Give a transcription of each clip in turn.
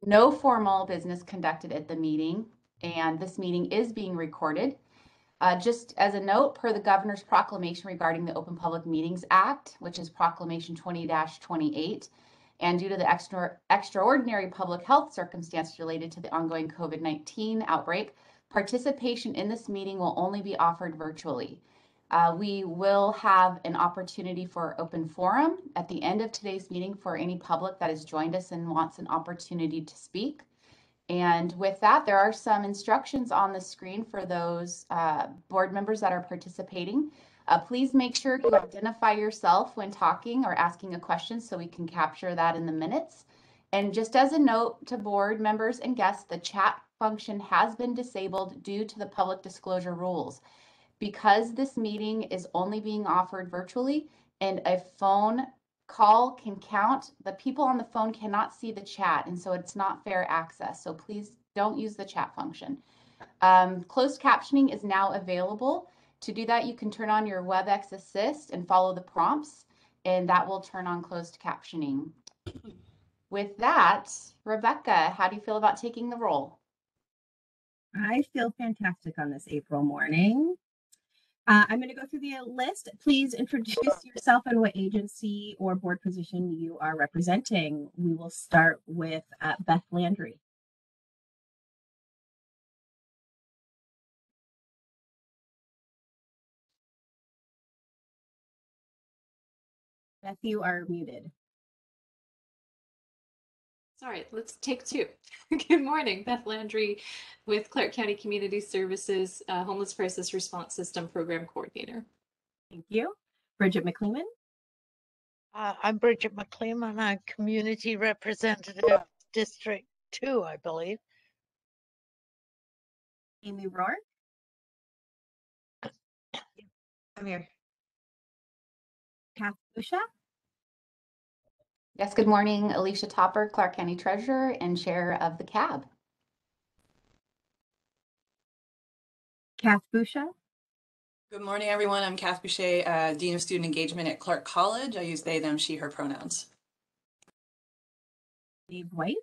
No formal business conducted at the meeting, and this meeting is being recorded. Just as a note, per the governor's proclamation regarding the Open Public Meetings Act, which is Proclamation 20-28, and due to the extraordinary public health circumstances related to the ongoing COVID-19 outbreak, participation in this meeting will only be offered virtually. We will have an opportunity for open forum at the end of today's meeting for any public that has joined us and wants an opportunity to speak. And with that, there are some instructions on the screen for those board members that are participating. Please make sure to identify yourself when talking or asking a question so we can capture that in the minutes. And just as a note to board members and guests, the chat function has been disabled due to the public disclosure rules. Because this meeting is only being offered virtually and a phone call can count, the people on the phone cannot see the chat, and so it's not fair access. So please don't use the chat function. Closed captioning is now available. To do that, you can turn on your WebEx Assist and follow the prompts, and that will turn on closed captioning. With that, Rebecca, how do you feel about taking the role? I feel fantastic on this April morning. I'm going to go through the list. Please introduce yourself and what agency or board position you are representing. We will start with Beth Landry. Beth, you are muted. Sorry, let's take two. Good morning, Beth Landry with Clark County Community Services, Homeless Crisis Response System Program Coordinator. Thank you. Bridget McLeeman. I'm Bridget McLeeman. I'm Community Representative District 2, I believe. Amy Rohr. I'm here. Kath Busha. Yes, good morning. Alicia Topper, Clark County Treasurer and Chair of the CAAB. Kath Busha. Good morning, everyone. I'm Kath Boucher, Dean of Student Engagement at Clark College. I use they, them, she, her pronouns. Dave White.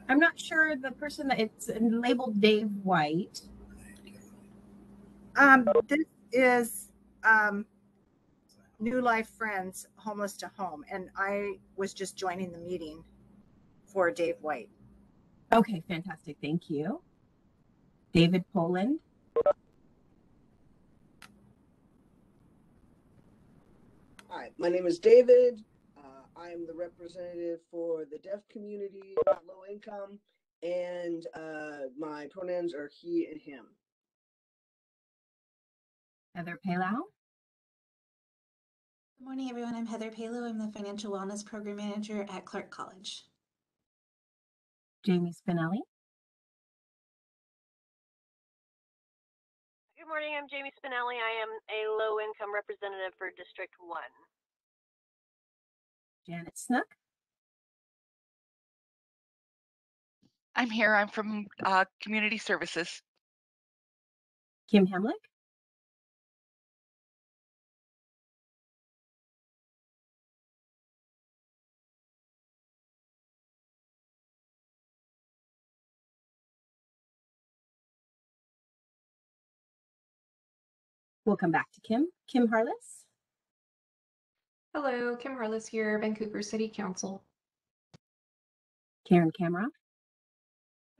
I'm not sure the person that it's labeled Dave White. This is New Life Friends Homeless to Home, and I was just joining the meeting for Dave White. Okay, fantastic. Thank you. David Poland. Hi, my name is David. I'm the representative for the deaf community, low income, and my pronouns are he and him. Heather Palau. Good morning, everyone. I'm Heather Palo. I'm the Financial Wellness Program Manager at Clark College. Jamie Spinelli. Good morning. I'm Jamie Spinelli. I am a low-income representative for District 1. Janet Snook. I'm here. I'm from Community Services. Kim Hamlick. We'll come back to Kim. Kim Harless. Hello, Kim Harless here, Vancouver City Council. Karen Kamroff.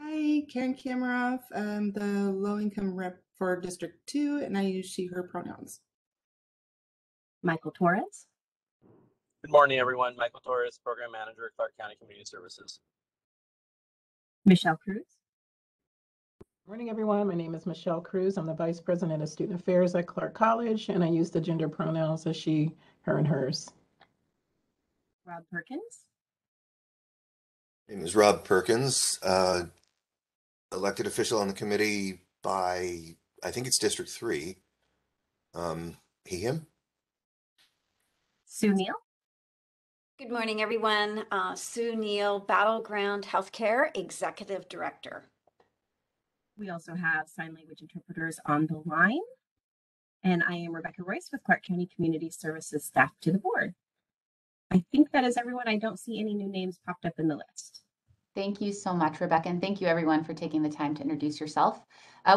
Hi, Karen Kamroff. I'm the low-income rep for District 2, and I use she, her pronouns. Michael Torres. Good morning, everyone. Michael Torres, Program Manager at Clark County Community Services. Michelle Cruz. Good morning, everyone. My name is Michelle Cruz. I'm the Vice President of Student Affairs at Clark College, and I use the gender pronouns as she, her, and hers. Rob Perkins. My name is Rob Perkins, elected official on the committee by, I think it's District 3. He, him. Sue Neal. Good morning, everyone. Sue Neal, Battleground Healthcare Executive Director. We also have sign language interpreters on the line. And I am Rebecca Royce with Clark County Community Services staff to the board. I think that is everyone. I don't see any new names popped up in the list. Thank you so much, Rebecca, and thank you everyone for taking the time to introduce yourself.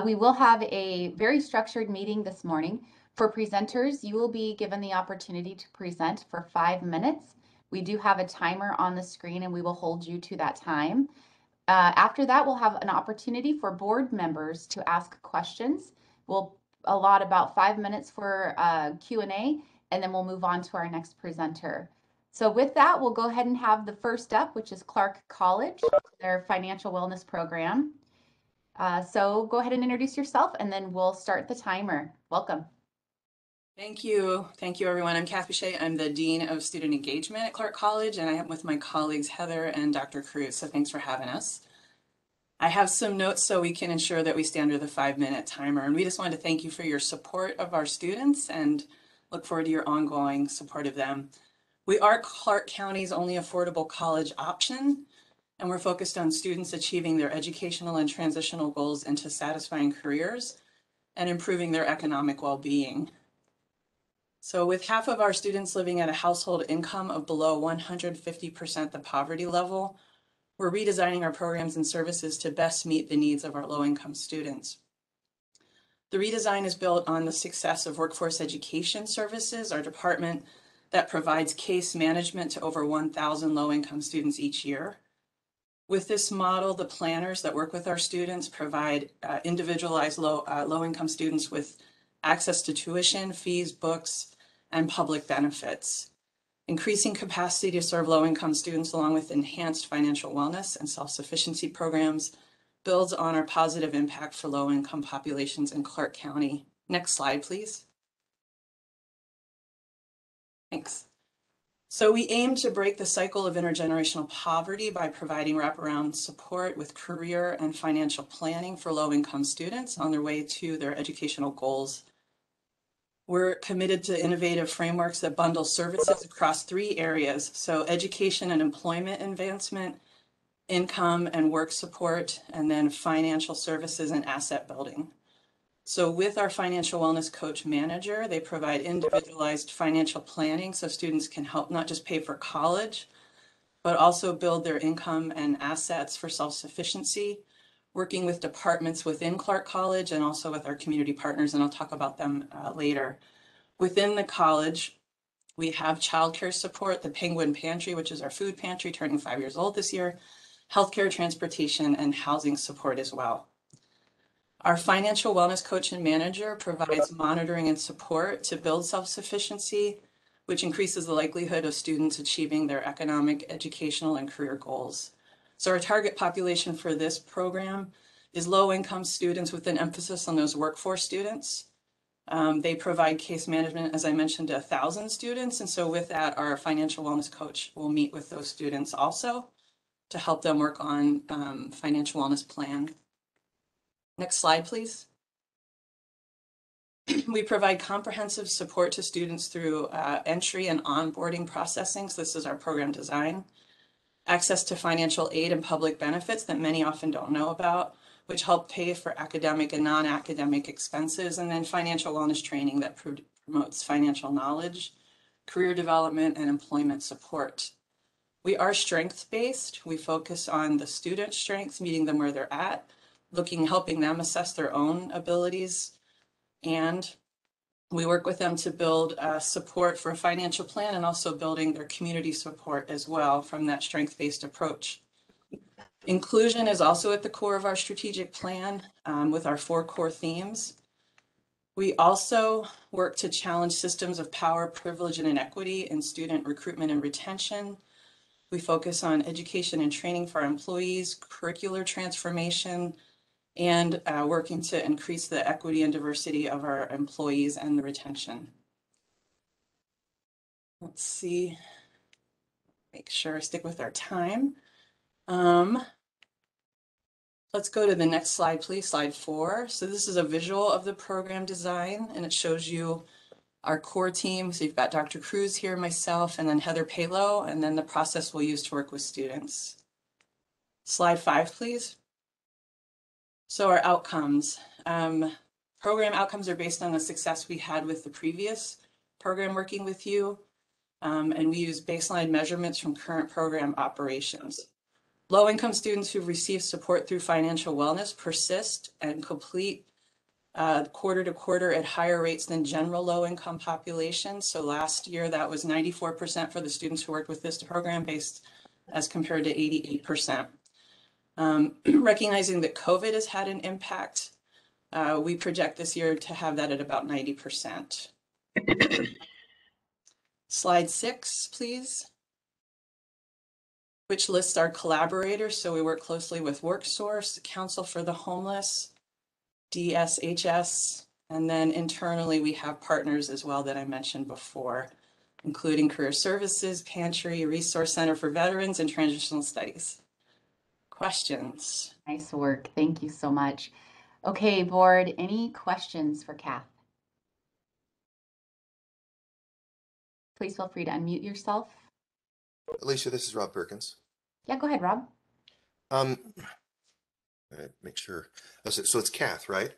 We will have a very structured meeting this morning. For presenters, you will be given the opportunity to present for 5 minutes. We do have a timer on the screen and we will hold you to that time. After that, we'll have an opportunity for board members to ask questions. We'll allot about 5 minutes for Q&A, and then we'll move on to our next presenter. So with that, we'll go ahead and have the first up, which is Clark College, their financial wellness program. So go ahead and introduce yourself, and then we'll start the timer. Welcome. Thank you. Thank you, everyone. I'm Kathy Shea. I'm the Dean of Student Engagement at Clark College, and I am with my colleagues Heather and Dr. Cruz, so thanks for having us. I have some notes so we can ensure that we stay under the 5-minute timer, and we just wanted to thank you for your support of our students and look forward to your ongoing support of them. We are Clark County's only affordable college option, and we're focused on students achieving their educational and transitional goals into satisfying careers and improving their economic well-being. So with half of our students living at a household income of below 150% the poverty level, we're redesigning our programs and services to best meet the needs of our low-income students. The redesign is built on the success of Workforce Education Services, our department that provides case management to over 1,000 low-income students each year. With this model, the planners that work with our students provide individualized low-income students with access to tuition, fees, books, and public benefits. Increasing capacity to serve low-income students along with enhanced financial wellness and self-sufficiency programs builds on our positive impact for low-income populations in Clark County. Next slide, please. Thanks. So we aim to break the cycle of intergenerational poverty by providing wraparound support with career and financial planning for low-income students on their way to their educational goals. We're committed to innovative frameworks that bundle services across 3 areas. So education and employment advancement, income and work support, and then financial services and asset building. So with our financial wellness coach manager, they provide individualized financial planning so students can help not just pay for college, but also build their income and assets for self-sufficiency, working with departments within Clark College and also with our community partners, and I'll talk about them later. Within the college, we have childcare support, the Penguin Pantry, which is our food pantry, turning 5 years old this year, healthcare, transportation, and housing support as well. Our financial wellness coach and manager provides monitoring and support to build self-sufficiency, which increases the likelihood of students achieving their economic, educational, and career goals. So our target population for this program is low-income students with an emphasis on those workforce students. They provide case management, as I mentioned, to 1,000 students. And so with that, our financial wellness coach will meet with those students also to help them work on financial wellness plan. Next slide, please. We provide comprehensive support to students through entry and onboarding processing. So this is our program design. Access to financial aid and public benefits that many often don't know about, which help pay for academic and non-academic expenses, and then financial wellness training that promotes financial knowledge, career development, and employment support. We are strengths-based. We focus on the student strengths, meeting them where they're at, helping them assess their own abilities, and we work with them to build support for a financial plan and also building their community support as well from that strength-based approach. Inclusion is also at the core of our strategic plan with our 4 core themes. We also work to challenge systems of power, privilege, and inequity in student recruitment and retention. We focus on education and training for our employees, curricular transformation, and working to increase the equity and diversity of our employees and the retention. Let's see, make sure I stick with our time. Let's go to the next slide, please, slide 4. So this is a visual of the program design, and it shows you our core team. So you've got Dr. Cruz here, myself, and then Heather Palo, and then the process we'll use to work with students. Slide 5, please. So our outcomes. Program outcomes are based on the success we had with the previous program working with you. And we use baseline measurements from current program operations. Low-income students who've received support through financial wellness persist and complete quarter to quarter at higher rates than general low-income populations. So last year that was 94% for the students who worked with this program based as compared to 88%. Recognizing that COVID has had an impact, we project this year to have that at about 90%. Slide 6, please. Which lists our collaborators. So we work closely with WorkSource, Council for the Homeless, DSHS, and then internally we have partners as well that I mentioned before, including Career Services, Pantry, Resource Center for Veterans, and Transitional Studies. Questions? Nice work. Thank you so much. Okay, board, any questions for Kath? Please feel free to unmute yourself. Alicia, this is Rob Perkins. Yeah, go ahead, Rob. Make sure. So it's Kath, right?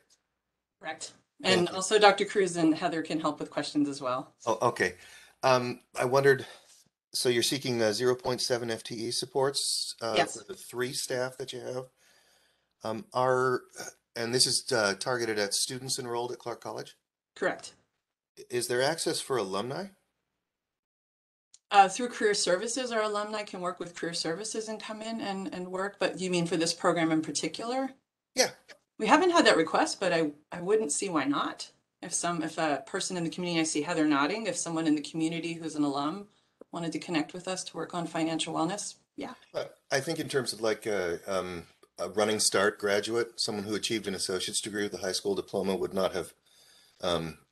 Correct. And also Dr. Cruz and Heather can help with questions as well. Oh, okay. I wondered, so you're seeking 0.7 FTE supports Yes. for the 3 staff that you have. And this is targeted at students enrolled at Clark College? Correct. Is there access for alumni? Through Career Services, our alumni can work with Career Services and come in and work, but you mean for this program in particular? Yeah. We haven't had that request, but I wouldn't see why not. If a person in the community, I see Heather nodding, if someone in the community who's an alum wanted to connect with us to work on financial wellness, yeah. I think in terms of like a running start graduate, someone who achieved an associate's degree with a high school diploma would not have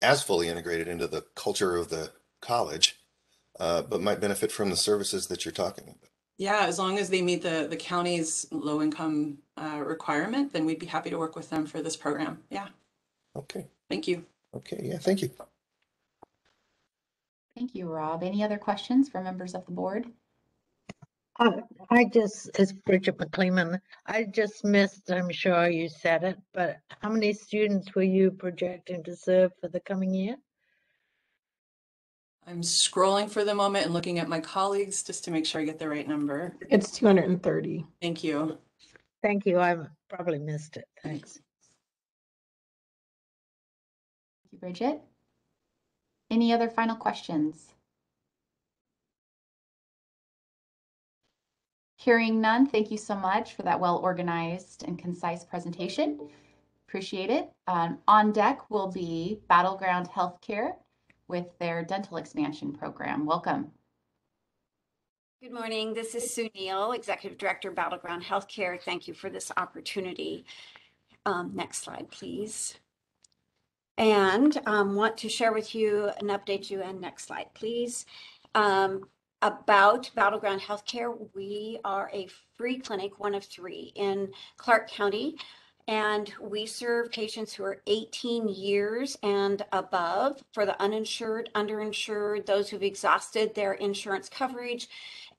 as fully integrated into the culture of the college, but might benefit from the services that you're talking about. Yeah, as long as they meet the county's low income requirement, then we'd be happy to work with them for this program. Yeah. Okay. Thank you. Okay, yeah, thank you. Thank you, Rob. Any other questions for members of the board? It's Bridget McCleeman. I just missed, I'm sure you said it, but how many students were you projecting to serve for the coming year? I'm scrolling for the moment and looking at my colleagues just to make sure I get the right number. It's 230. Thank you. Thank you. I probably missed it. Thanks. Thank you, Bridget. Any other final questions? Hearing none, thank you so much for that well-organized and concise presentation. Appreciate it. On deck will be Battleground Healthcare with their dental expansion program. Welcome. Good morning. This is Sue Neal, Executive Director, Battleground Healthcare. Thank you for this opportunity. Next slide, please. And want to share with you and update you. And next slide, please. About Battleground Healthcare, we are a free clinic, one of 3 in Clark County, and we serve patients who are 18 years and above for the uninsured, underinsured, those who've exhausted their insurance coverage,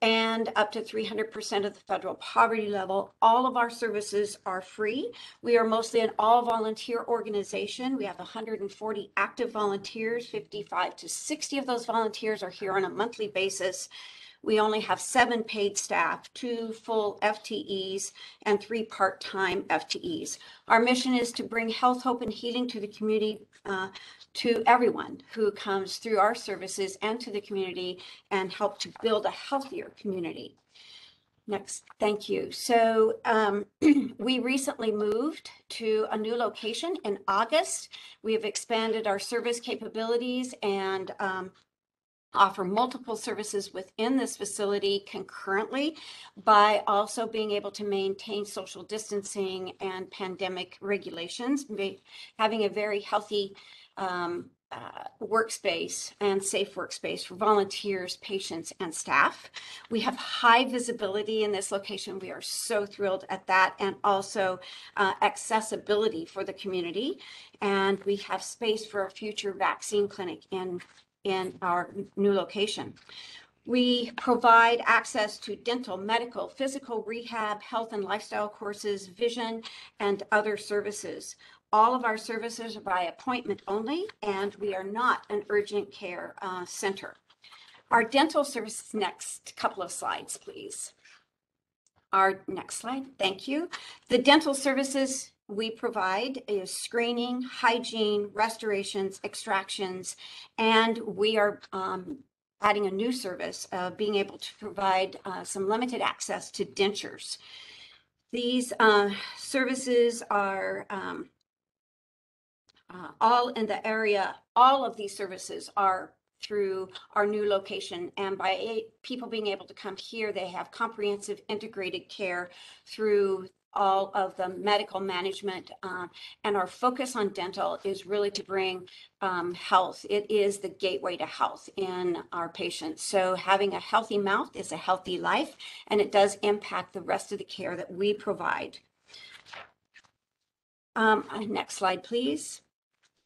and up to 300% of the federal poverty level. All of our services are free. We are mostly an all-volunteer organization. We have 140 active volunteers. 55 to 60 of those volunteers are here on a monthly basis. We only have 7 paid staff, 2 full FTEs, and 3 part-time FTEs. Our mission is to bring health, hope, and healing to the community, to everyone who comes through our services and to the community, and help to build a healthier community. Next, thank you. So we recently moved to a new location in August. We have expanded our service capabilities and offer multiple services within this facility concurrently, by also being able to maintain social distancing and pandemic regulations, having a very healthy workspace and safe workspace for volunteers, patients, and staff. We have high visibility in this location. We are so thrilled at that, and also accessibility for the community. And we have space for a future vaccine clinic in our new location. We provide access to dental, medical, physical rehab, health and lifestyle courses, vision, and other services. All of our services are by appointment only, and we are not an urgent care center. Our dental services, next couple of slides, please. Our next slide, thank you. The dental services we provide is screening, hygiene, restorations, extractions, and we are adding a new service, being able to provide some limited access to dentures. These services are all in the area. All of these services are through our new location, and by people being able to come here, they have comprehensive integrated care through all of the medical management, and our focus on dental is really to bring health. It is the gateway to health in our patients. So having a healthy mouth is a healthy life, and it does impact the rest of the care that we provide. Next slide, please.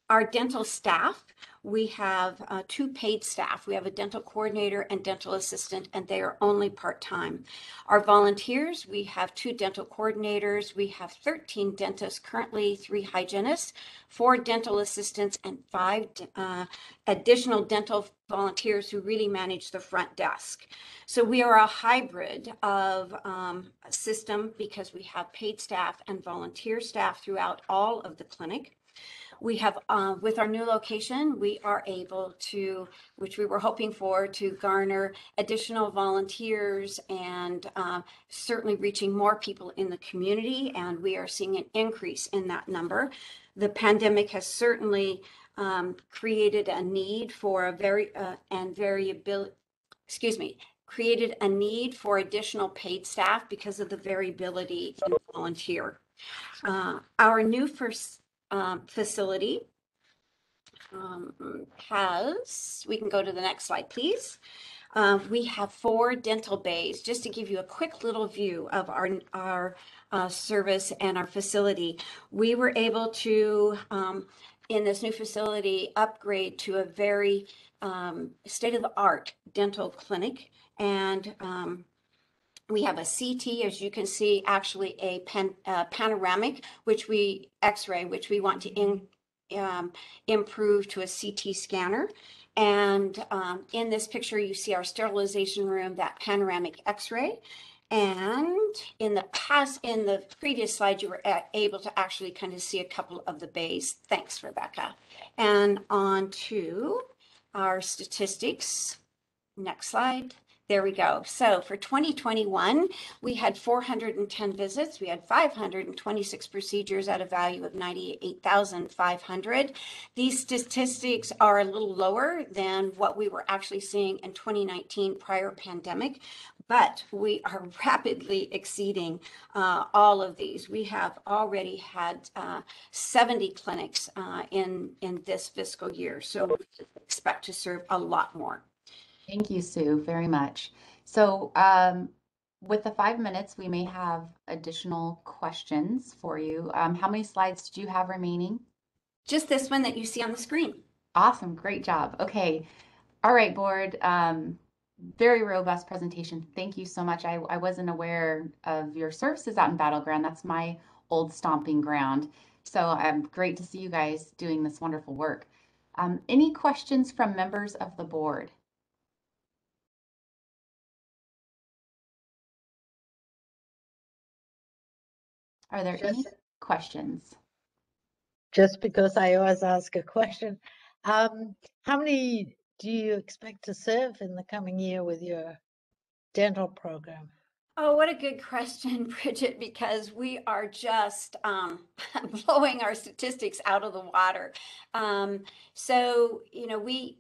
Our dental staff, we have 2 paid staff. We have a dental coordinator and dental assistant, and they are only part-time. Our volunteers, we have 2 dental coordinators. We have 13 dentists currently, 3 hygienists, 4 dental assistants, and 5 additional dental volunteers who really manage the front desk. So we are a hybrid of system because we have paid staff and volunteer staff throughout all of the clinic. We have, with our new location, we are able to, which we were hoping for, to garner additional volunteers and certainly reaching more people in the community. And we are seeing an increase in that number. The pandemic has certainly created a need for created a need for additional paid staff because of the variability in volunteer. Our new facility we can go to the next slide, please. We have 4 dental bays. Just to give you a quick little view of our service and our facility, we were able to, in this new facility, upgrade to a very state-of-the-art dental clinic. And we have a CT, as you can see, actually a panoramic, which we X-ray, which we want to improve to a CT scanner. And in this picture, you see our sterilization room, that panoramic X-ray. And in the previous slide, you were able to actually kind of see a couple of the bays. Thanks, Rebecca. And on to our statistics. Next slide. There we go. So for 2021, we had 410 visits. We had 526 procedures at a value of $98,500. These statistics are a little lower than what we were actually seeing in 2019 prior pandemic, but we are rapidly exceeding all of these. We have already had 70 clinics in this fiscal year, so we expect to serve a lot more. Thank you, Sue, very much. So with the 5 minutes, we may have additional questions for you. How many slides did you have remaining? Just this one that you see on the screen. Awesome, great job. Okay, all right, board. Very robust presentation. Thank you so much. I wasn't aware of your services out in Battleground. That's my old stomping ground. So great to see you guys doing this wonderful work. Any questions from members of the board? Are there any questions? Just because I always ask a question, how many do you expect to serve in the coming year with your dental program? Oh, what a good question, Bridget, because we are just blowing our statistics out of the water. So, you know, we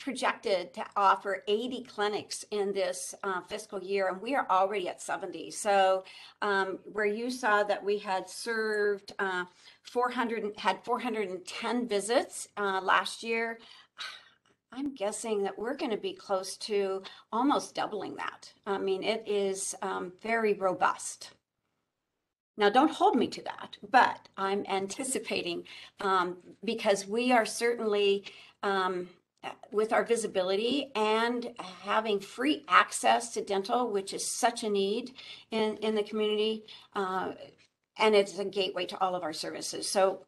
projected to offer 80 clinics in this fiscal year, and we are already at 70. So where you saw that we had served 410 visits last year, I'm guessing that we're going to be close to almost doubling that. I mean, it is very robust. Now, don't hold me to that, but I'm anticipating because we are certainly, with our visibility and having free access to dental, which is such a need in the community, and it's a gateway to all of our services. So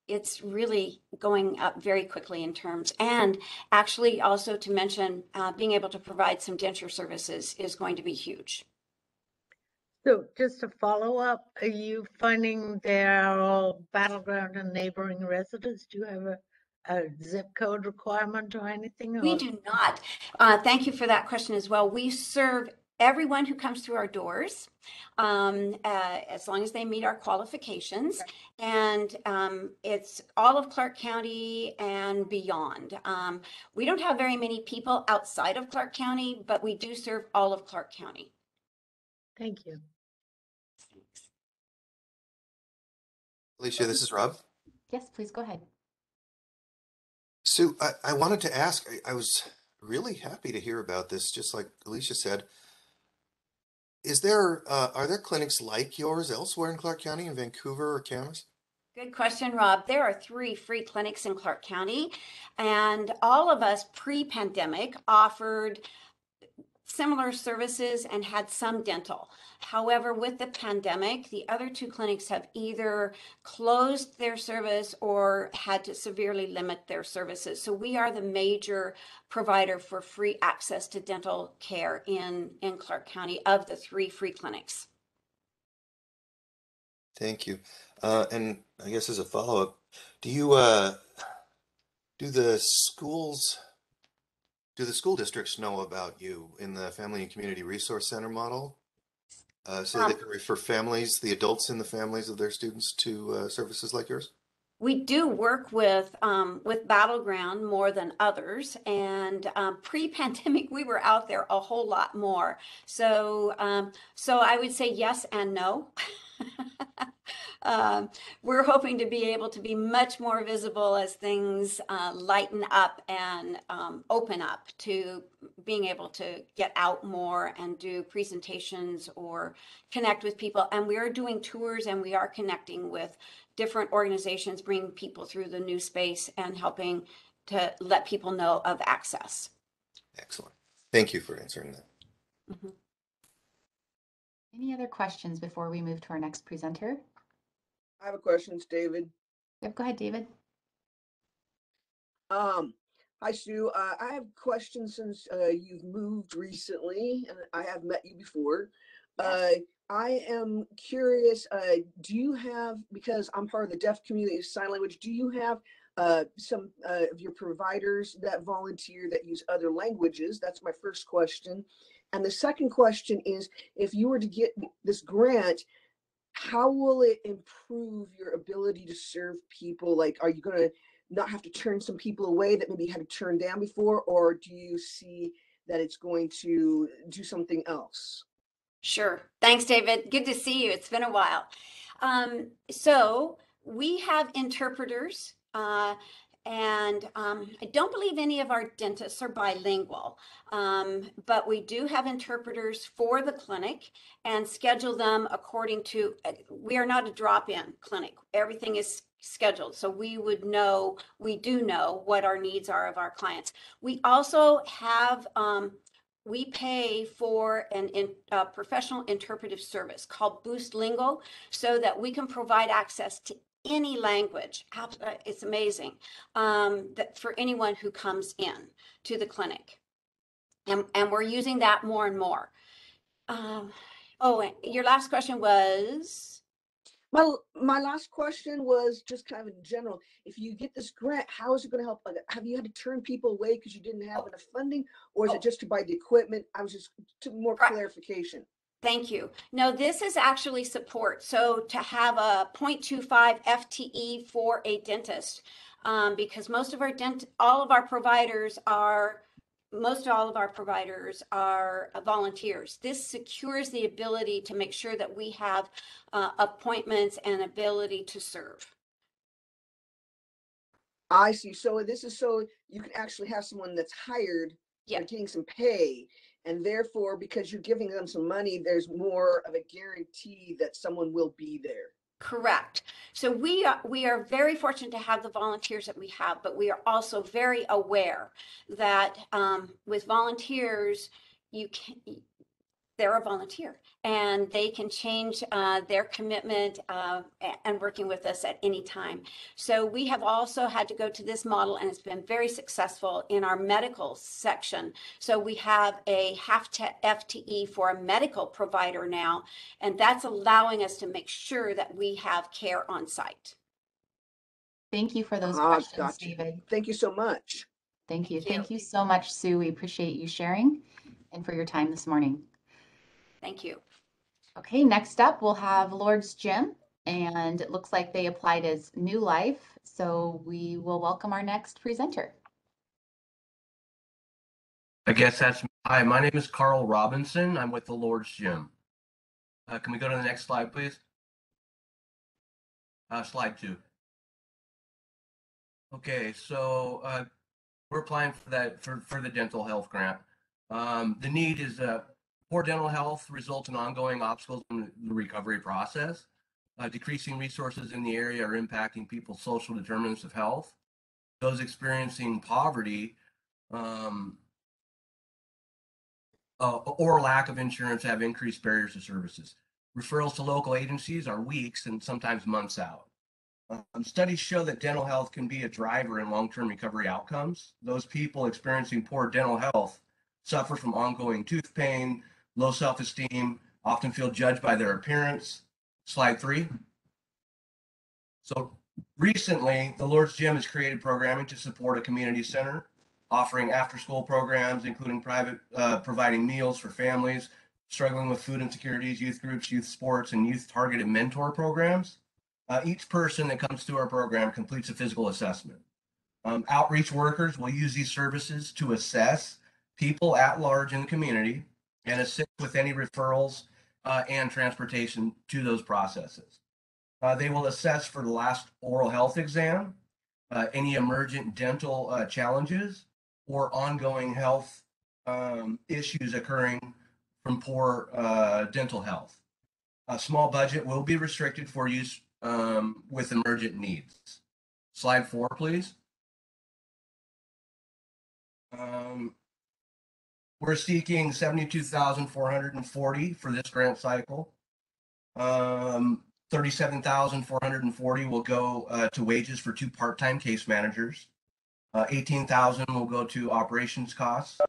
it's really going up very quickly in terms, and actually also to mention, being able to provide some denture services is going to be huge. So just to follow up, are you finding they're all Battleground and neighboring residents? Do you have a zip code requirement or anything? We do not. Thank you for that question as well. We serve everyone who comes through our doors, as long as they meet our qualifications. And it's all of Clark County and beyond. We don't have very many people outside of Clark County, but we do serve all of Clark County. Thank you. Alicia, this is Rob. Yes, please go ahead. Sue, I wanted to ask, I was really happy to hear about this, just like Alicia said. Are there clinics like yours elsewhere in Clark County, in Vancouver or Camas? Good question, Rob. There are 3 free clinics in Clark County, and all of us pre-pandemic offered similar services and had some dental. However, with the pandemic, the other 2 clinics have either closed their service or had to severely limit their services. So we are the major provider for free access to dental care in Clark County of the 3 free clinics. Thank you. And I guess as a follow-up, do the school districts know about you in the Family and Community Resource Center model? So they can refer families, the adults in the families of their students to services like yours? We do work with Battleground more than others, and pre-pandemic we were out there a whole lot more. So I would say yes and no. We're hoping to be able to be much more visible as things lighten up and open up to being able to get out more and do presentations or connect with people. And we are doing tours, and we are connecting with different organizations, bringing people through the new space and helping to let people know of access. Excellent. Thank you for answering that. Mm-hmm. Any other questions before we move to our next presenter? I have a question, it's David. Yep, go ahead, David. Hi, Sue. I have questions since you've moved recently, and I have met you before. Yes. I am curious, do you have, because I'm part of the deaf community of sign language, do you have some of your providers that volunteer that use other languages? That's my first question. And the second question is, if you were to get this grant, how will it improve your ability to serve people? Like, are you going to not have to turn some people away that maybe you had to turn down before, or do you see that it's going to do something else? Sure. Thanks, David. Good to see you. It's been a while. So we have interpreters, and I don't believe any of our dentists are bilingual, but we do have interpreters for the clinic and schedule them according to, we are not a drop-in clinic. Everything is scheduled. So we do know what our needs are of our clients. We also have, we pay for a professional interpretive service called Boost Lingo, so that we can provide access to any language. It's amazing, that for anyone who comes in to the clinic, and we're using that more and more. Your last question was? My last question was just kind of in general. If you get this grant, how is it going to help? Have you had to turn people away because you didn't have enough funding, or is it just to buy the equipment? I was just more clarification. Thank you. No, this is actually support. So to have a 0.25 FTE for a dentist, because most of our all of our providers are volunteers. This secures the ability to make sure that we have appointments and ability to serve. I see. So this is so you can actually have someone that's hired, they're getting some pay, and therefore, because you're giving them some money, there's more of a guarantee that someone will be there. Correct. So we are very fortunate to have the volunteers that we have, but we are also very aware that with volunteers, they're a volunteer and they can change their commitment and working with us at any time. So we have also had to go to this model, and it's been very successful in our medical section. So we have a half FTE for a medical provider now, and that's allowing us to make sure that we have care on site. Thank you for those questions, Gotcha. David. Thank you so much. Thank you. Thank you so much, Sue. We appreciate you sharing and for your time this morning. Thank you. Okay, next up we'll have Lord's Gym, and it looks like they applied as New Life. So we will welcome our next presenter. I guess that's, hi, my name is Carl Robinson. I'm with the Lord's Gym. Can we go to the next slide, please? Slide 2. Okay, so we're applying for that for the dental health grant. The need is poor dental health results in ongoing obstacles in the recovery process. Decreasing resources in the area are impacting people's social determinants of health. Those experiencing poverty or lack of insurance have increased barriers to services. Referrals to local agencies are weeks and sometimes months out. Studies show that dental health can be a driver in long-term recovery outcomes. Those people experiencing poor dental health suffer from ongoing tooth pain, low self-esteem, often feel judged by their appearance. Slide 3. So recently, the Lord's Gym has created programming to support a community center, offering after-school programs, including providing meals for families struggling with food insecurities, youth groups, youth sports, and youth-targeted mentor programs. Each person that comes to our program completes a physical assessment. Outreach workers will use these services to assess people at large in the community and assist with any referrals and transportation to those processes. They will assess for the last oral health exam, any emergent dental challenges, or ongoing health issues occurring from poor dental health. A small budget will be restricted for use with emergent needs. Slide 4, please. We're seeking $72,440 for this grant cycle. $37,440 will go to wages for 2 part-time case managers. $18,000 will go to operations costs.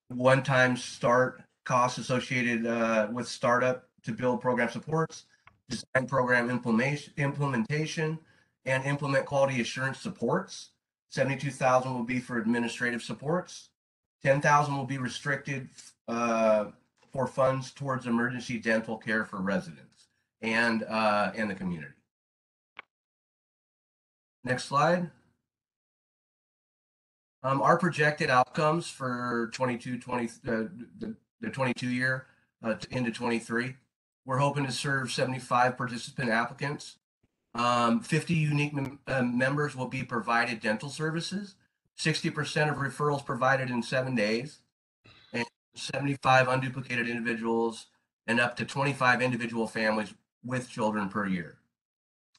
One-time start costs associated with startup to build program supports, design program implementation, and implement quality assurance supports. $72,000 will be for administrative supports. $10,000 will be restricted for funds towards emergency dental care for residents and the community. Next slide. Our projected outcomes for the 22 year into 23. We're hoping to serve 75 participant applicants. 50 unique members will be provided dental services. 60% of referrals provided in 7 days, and 75 unduplicated individuals, and up to 25 individual families with children per year.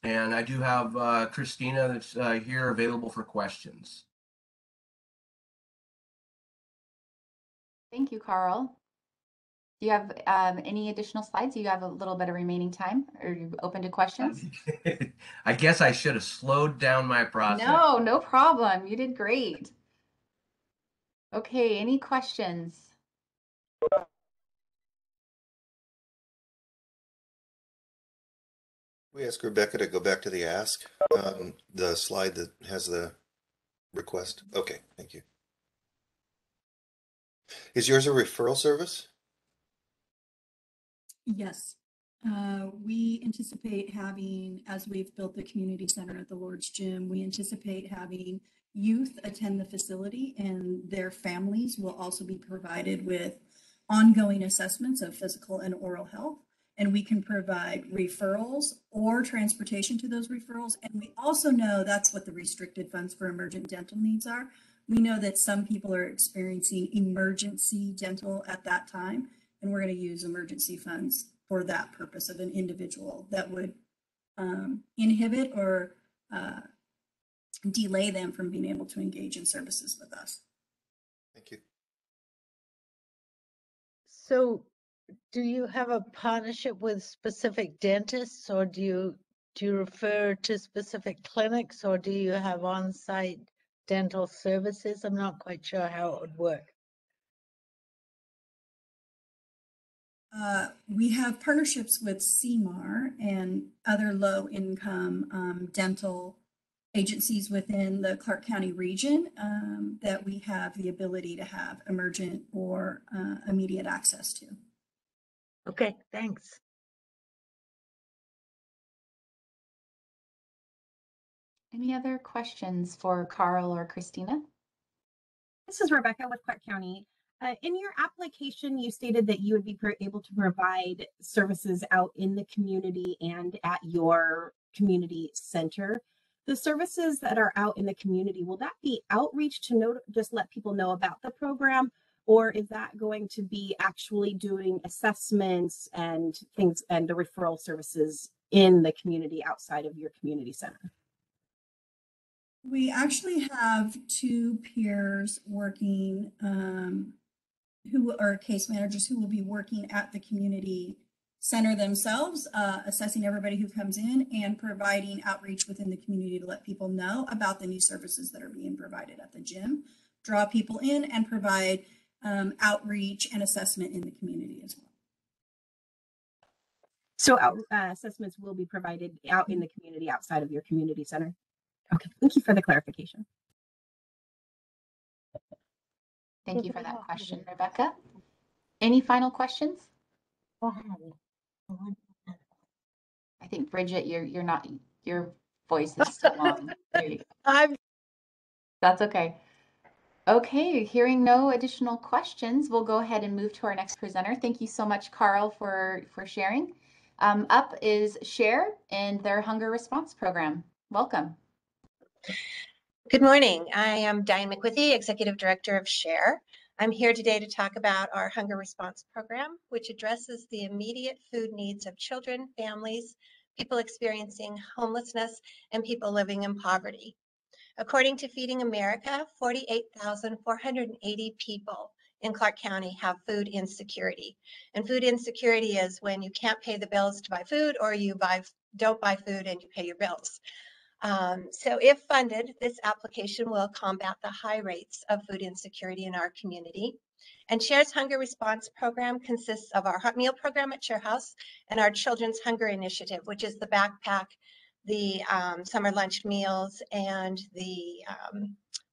And I do have Christina that's here available for questions. Thank you, Carl. Do you have any additional slides? You have a little bit of remaining time. Are you open to questions? I guess I should have slowed down my process. No, no problem. You did great. Okay, any questions? We ask Rebecca to go back to the ask, the slide that has the request. Okay, thank you. Is yours a referral service? Yes. We anticipate having, as we've built the community center at the Lord's Gym, we anticipate having youth attend the facility, and their families will also be provided with ongoing assessments of physical and oral health. And we can provide referrals or transportation to those referrals. And we also know that's what the restricted funds for emergent dental needs are. We know that some people are experiencing emergency dental at that time, and we're going to use emergency funds for that purpose of an individual that would inhibit or delay them from being able to engage in services with us. Thank you. So do you have a partnership with specific dentists, or do you refer to specific clinics, or do you have on-site dental services? I'm not quite sure how it would work. We have partnerships with CMAR and other low-income dental agencies within the Clark County region that we have the ability to have emergent or immediate access to. Okay, thanks. Any other questions for Carl or Christina? This is Rebecca with Clark County. In your application, you stated that you would be able to provide services out in the community and at your community center. The services that are out in the community, will that be outreach to just let people know about the program, or is that going to be actually doing assessments and things and the referral services in the community outside of your community center? We actually have two peers working who are case managers who will be working at the community center themselves, assessing everybody who comes in and providing outreach within the community to let people know about the new services that are being provided at the gym, draw people in, and provide outreach and assessment in the community as well. So assessments will be provided out in the community outside of your community center? Okay, thank you for the clarification. Thank you for that question, Rebecca. Any final questions? Go ahead. I think Bridget, your voice is still on. That's okay. Okay, hearing no additional questions, we'll go ahead and move to our next presenter. Thank you so much, Carl, for sharing. Up is SHARE and their Hunger Response Program. Welcome. Good morning. I am Diane McWithy, Executive Director of SHARE. I'm here today to talk about our Hunger Response Program, which addresses the immediate food needs of children, families, people experiencing homelessness, and people living in poverty. According to Feeding America, 48,480 people in Clark County have food insecurity. And food insecurity is when you can't pay the bills to buy food, or you don't buy food and you pay your bills. So if funded, this application will combat the high rates of food insecurity in our community. And SHARE's Hunger Response Program consists of our hot meal program at Share House and our Children's Hunger Initiative, which is the backpack, the summer lunch meals, and the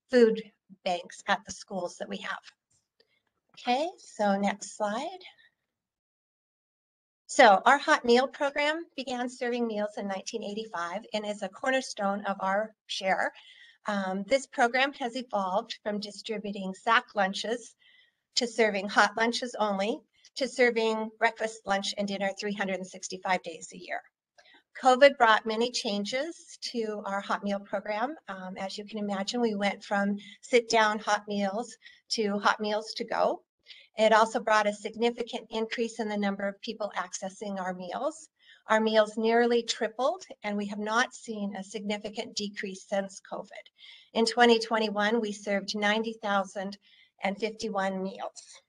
food banks at the schools that we have. Okay, so next slide. So our hot meal program began serving meals in 1985 and is a cornerstone of our SHARE. This program has evolved from distributing sack lunches to serving hot lunches only, to serving breakfast, lunch, and dinner 365 days a year. COVID brought many changes to our hot meal program. As you can imagine, we went from sit-down hot meals to hot meals to go. It also brought a significant increase in the number of people accessing our meals. Our meals nearly tripled, and we have not seen a significant decrease since COVID. In 2021, we served 90,051 meals.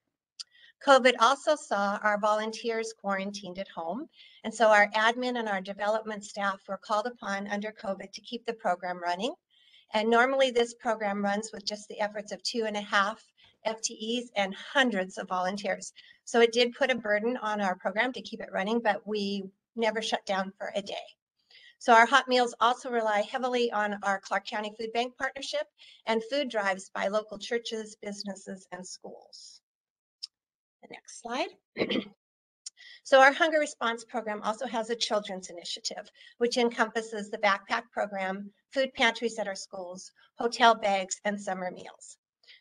COVID also saw our volunteers quarantined at home, and so our admin and our development staff were called upon under COVID to keep the program running. And normally this program runs with just the efforts of 2.5 FTEs and hundreds of volunteers. So it did put a burden on our program to keep it running, but we never shut down for a day. So our hot meals also rely heavily on our Clark County Food Bank partnership and food drives by local churches, businesses, and schools. The next slide. So our hunger response program also has a children's initiative, which encompasses the backpack program, food pantries at our schools, hotel bags, and summer meals.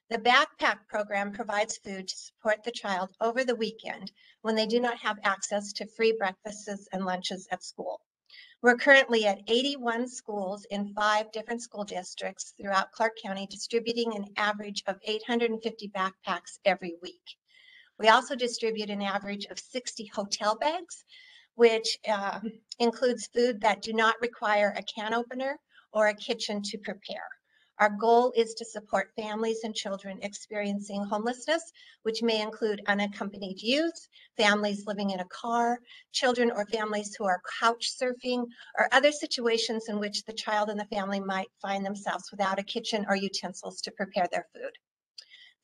The backpack program provides food to support the child over the weekend when they do not have access to free breakfasts and lunches at school. We're currently at 81 schools in 5 different school districts throughout Clark County, distributing an average of 850 backpacks every week. We also distribute an average of 60 hotel bags, which includes food that do not require a can opener or a kitchen to prepare. Our goal is to support families and children experiencing homelessness, which may include unaccompanied youth, families living in a car, children or families who are couch surfing, or other situations in which the child and the family might find themselves without a kitchen or utensils to prepare their food.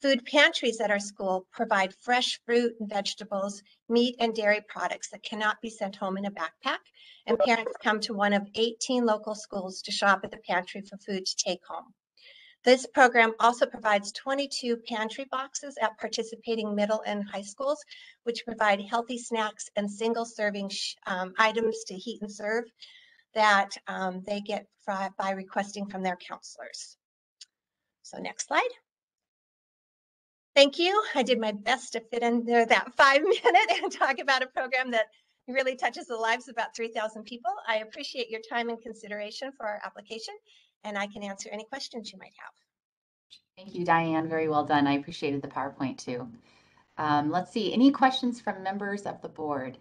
Food pantries at our school provide fresh fruit and vegetables, meat and dairy products that cannot be sent home in a backpack, and parents come to one of 18 local schools to shop at the pantry for food to take home. This program also provides 22 pantry boxes at participating middle and high schools, which provide healthy snacks and single serving items to heat and serve that they get by requesting from their counselors. So next slide. Thank you. I did my best to fit in there that 5 minute and talk about a program that really touches the lives of about 3,000 people. I appreciate your time and consideration for our application, and I can answer any questions you might have. Thank you, Diane. Very well done. I appreciated the PowerPoint too. Let's see, any questions from members of the board?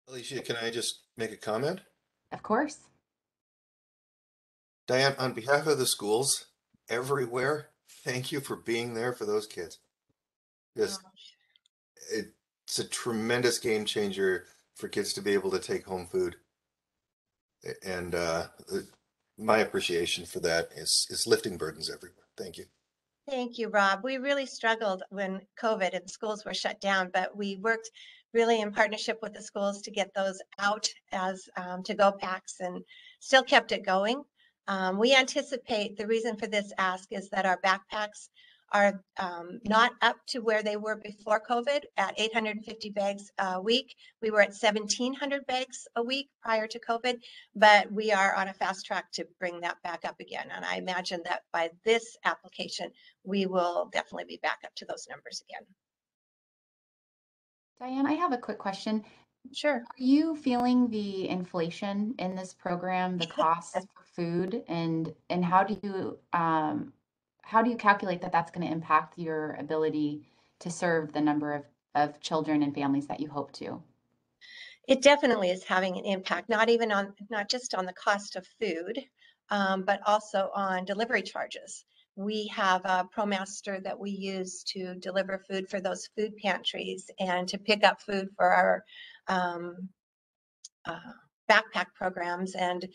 Alicia, can I just make a comment? Of course. Diane, on behalf of the schools everywhere, thank you for being there for those kids. Just, it's a tremendous game changer for kids to be able to take home food. And my appreciation for that is lifting burdens everywhere. Thank you. Thank you, Rob. We really struggled when COVID and schools were shut down, but we worked really in partnership with the schools to get those out as to-go packs and still kept it going. We anticipate the reason for this ask is that our backpacks are not up to where they were before COVID at 850 bags a week. We were at 1,700 bags a week prior to COVID, but we are on a fast track to bring that back up again. And I imagine that by this application, we will definitely be back up to those numbers again. Diane, I have a quick question. Sure. Are you feeling the inflation in this program, the costs for food, and how do you calculate that that's going to impact your ability to serve the number of children and families that you hope to? It definitely is having an impact, not just on the cost of food, but also on delivery charges. We have a ProMaster that we use to deliver food for those food pantries and to pick up food for our backpack programs. And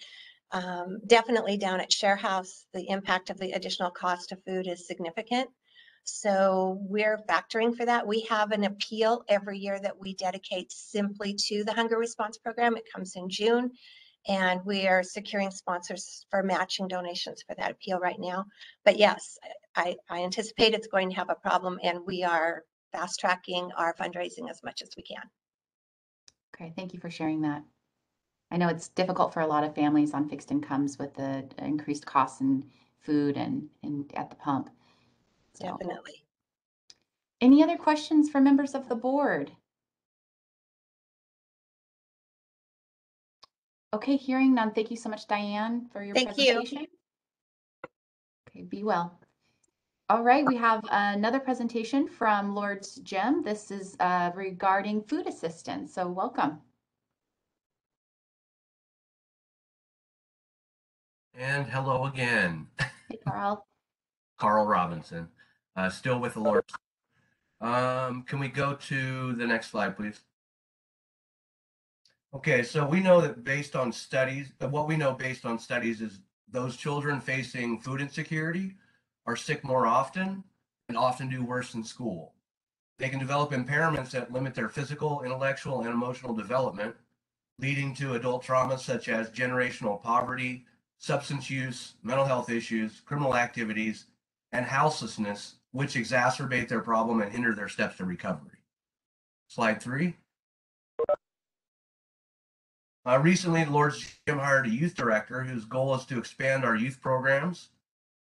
definitely down at Share House, the impact of the additional cost of food is significant. So we're factoring for that. We have an appeal every year that we dedicate simply to the Hunger Response Program. It comes in June, and we are securing sponsors for matching donations for that appeal right now. But yes, I anticipate it's going to have a problem, and we are fast tracking our fundraising as much as we can. Okay, thank you for sharing that. I know it's difficult for a lot of families on fixed incomes with the increased costs in food and at the pump. So. Definitely. Any other questions for members of the board? Okay, hearing none. Thank you so much, Diane, for your presentation. You. Okay, be well. All right, we have another presentation from Lord's Gym. This is regarding food assistance, so welcome. And hello again. Hey, Carl. Carl Robinson, still with the Lord. Can we go to the next slide, please? Okay, so we know that based on studies, what we know based on studies is those children facing food insecurity are sick more often and often do worse in school. They can develop impairments that limit their physical, intellectual, and emotional development, leading to adult traumas such as generational poverty, substance use, mental health issues, criminal activities, and houselessness which exacerbate their problem and hinder their steps to recovery. Slide 3. Recently, the Lord's Gym hired a youth director whose goal is to expand our youth programs,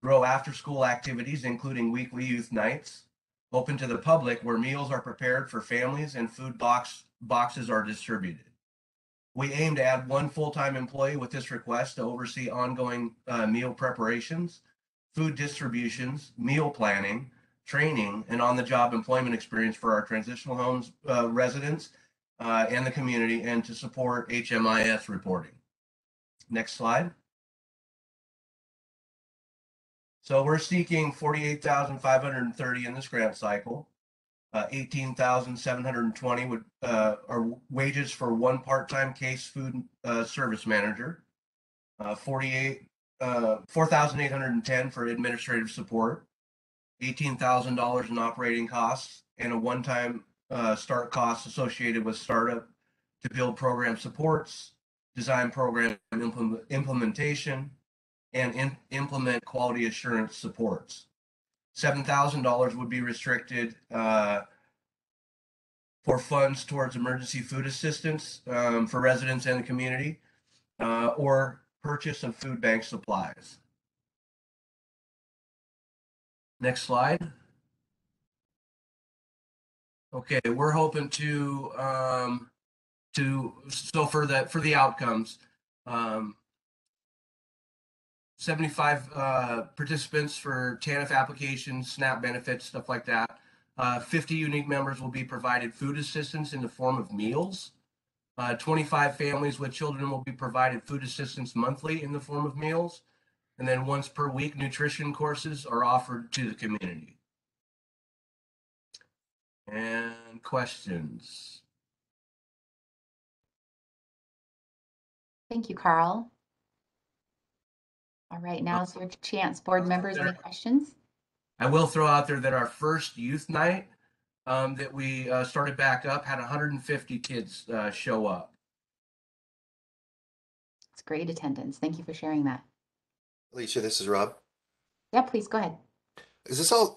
grow after-school activities, including weekly youth nights, open to the public where meals are prepared for families and food boxes are distributed. We aim to add one full-time employee with this request to oversee ongoing meal preparations, food distributions, meal planning, training, and on-the-job employment experience for our transitional homes residents and the community, and to support HMIS reporting. Next slide. So we're seeking $48,530 in this grant cycle. $18,720 would are wages for one part-time case food service manager. $4,810 for administrative support. $18,000 in operating costs, and a one-time start cost associated with startup to build program supports, design program implementation, and implement quality assurance supports. $7,000 would be restricted for funds towards emergency food assistance for residents and the community, or purchase of food bank supplies. Next slide. Okay, we're hoping to for the outcomes, 75 participants for TANF applications, SNAP benefits, stuff like that. 50 unique members will be provided food assistance in the form of meals. 25 families with children will be provided food assistance monthly in the form of meals. And then once per week, nutrition courses are offered to the community. And questions? Thank you, Carl. All right, now's your chance, board members. Any questions? I will throw out there that our first youth night that we started back up had 150 kids show up. It's great attendance. Thank you for sharing that. Alicia, this is Rob. Yeah, please go ahead. Is this all,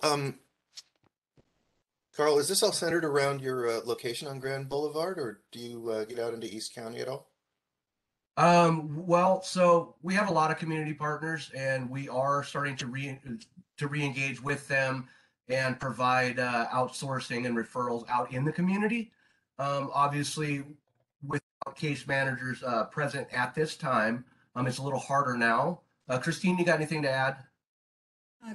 Carl, is this all centered around your location on Grand Boulevard, or do you get out into East County at all? Well, so we have a lot of community partners, and we are starting to re-engage with them and provide outsourcing and referrals out in the community. Obviously, without case managers present at this time, it's a little harder now. Christine, you got anything to add?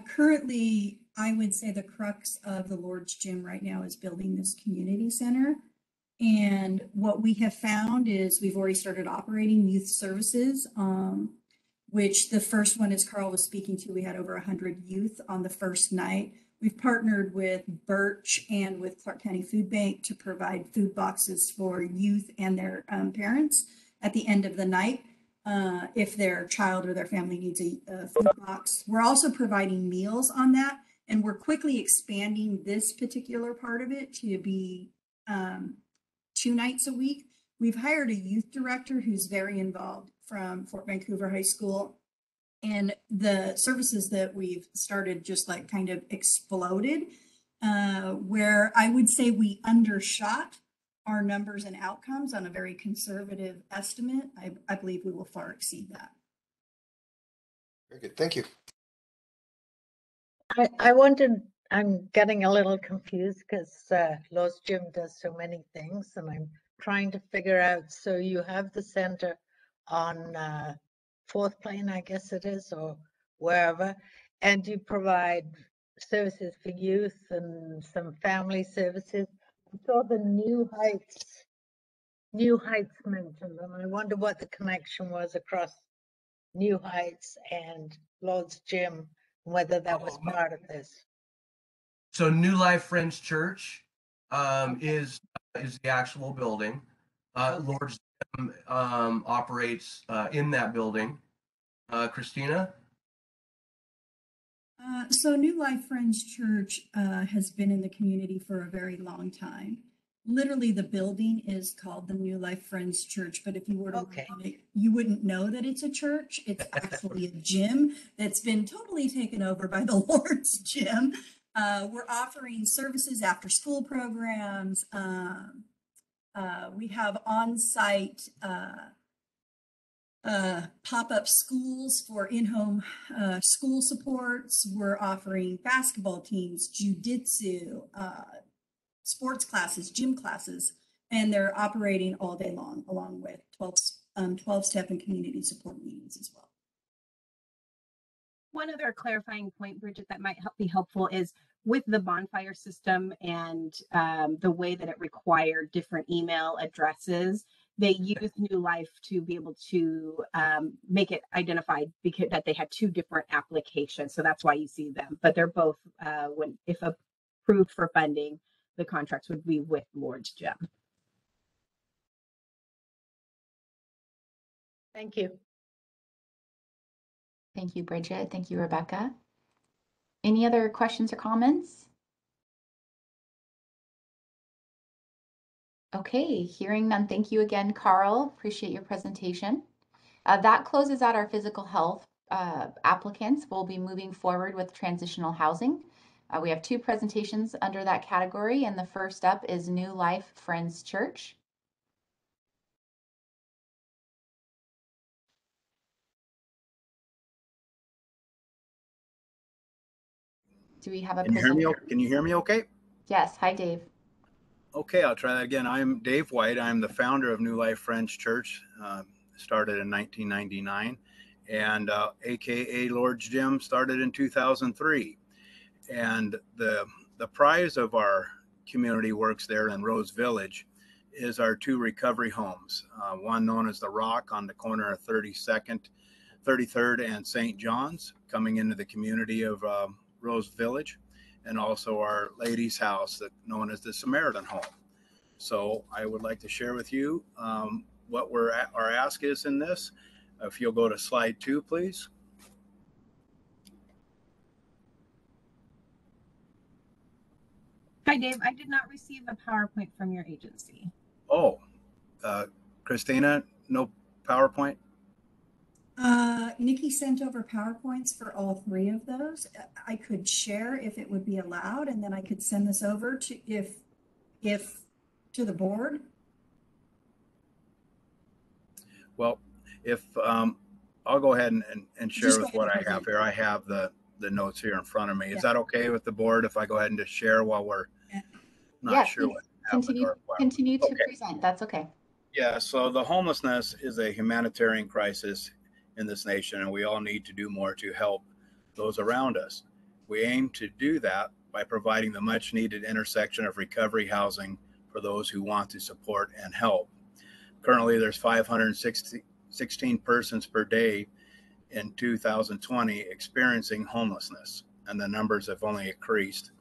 Currently, I would say the crux of the Lord's Gym right now is building this community center. And what we have found is we've already started operating youth services, which the first one, as Carl was speaking to, we had over 100 youth on the first night. We've partnered with Birch and with Clark County Food Bank to provide food boxes for youth and their parents at the end of the night if their child or their family needs a food box. We're also providing meals on that, and we're quickly expanding this particular part of it to be 2 nights a week. We've hired a youth director who's very involved from Fort Vancouver High School, and the services that we've started just like kind of exploded, where I would say we undershot our numbers and outcomes on a very conservative estimate. I believe we will far exceed that. Very good, thank you. I wanted, I'm getting a little confused because Lowe's Gym does so many things, and I'm trying to figure out, so you have the center on 4th Plain, I guess it is, or wherever, and you provide services for youth and some family services. I saw the New Heights mentioned, and I wonder what the connection was across New Heights and Lowe's Gym, whether that was part of this. So New Life Friends Church is the actual building. Lord's Gym operates in that building. Christina? So New Life Friends Church has been in the community for a very long time. Literally, the building is called the New Life Friends Church, but if you were to look on it, you wouldn't know that it's a church. It's actually a gym that's been totally taken over by the Lord's Gym. We're offering services after school programs. We have on-site pop-up schools for in-home school supports. We're offering basketball teams, jiu-jitsu, sports classes, gym classes, and they're operating all day long, along with 12-step and community support meetings as well. One other clarifying point, Bridget, that might be helpful is with the bonfire system and the way that it required different email addresses, they used New Life to be able to make it identified because that they had two different applications. So that's why you see them, but they're both, if approved for funding, the contracts would be with Lord's Gym. Thank you. Thank you, Bridget. Thank you, Rebecca. Any other questions or comments? Okay, hearing none. Thank you again, Carl. Appreciate your presentation. That closes out our physical health applicants. We'll be moving forward with transitional housing. We have two presentations under that category, and the first up is New Life Friends Church. Do we have a presenter? Can you hear me okay? Yes. Hi, Dave. Okay, I'll try that again. I'm Dave White. I'm the founder of New Life Friends Church, started in 1999, and AKA Lord's Gym started in 2003. And the prize of our community works there in Rose Village is our two recovery homes, one known as The Rock on the corner of 32nd, 33rd and St. John's, coming into the community of Rose Village, and also our ladies' house that known as the Samaritan Home. So I would like to share with you what our ask is in this. If you'll go to slide 2, please. Hi, Dave. I did not receive a PowerPoint from your agency. Oh, Christina, no PowerPoint? Nikki sent over PowerPoints for all three of those. I could share if it would be allowed, and then I could send this over to to the board. Well, if I'll go ahead and share with what I have here. I have the notes here in front of me. Is that okay with the board if I go ahead and just share while we're not sure what happened? Continue to present. That's okay. Yeah, so the homelessness is a humanitarian crisis in this nation, and we all need to do more to help those around us. We aim to do that by providing the much needed intersection of recovery housing for those who want to support and help. Currently, there's 516 persons per day in 2020 experiencing homelessness, and the numbers have only increased.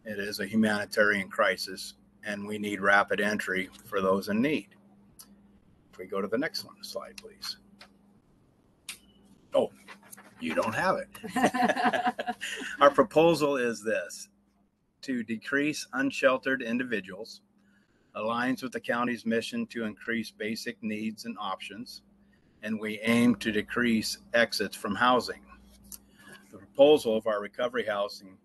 It is a humanitarian crisis, and we need rapid entry for those in need. If we go to the next slide, please. Oh, you don't have it. Our proposal is this: to decrease unsheltered individuals, aligns with the county's mission to increase basic needs and options, and we aim to decrease exits from housing. The proposal of our recovery housing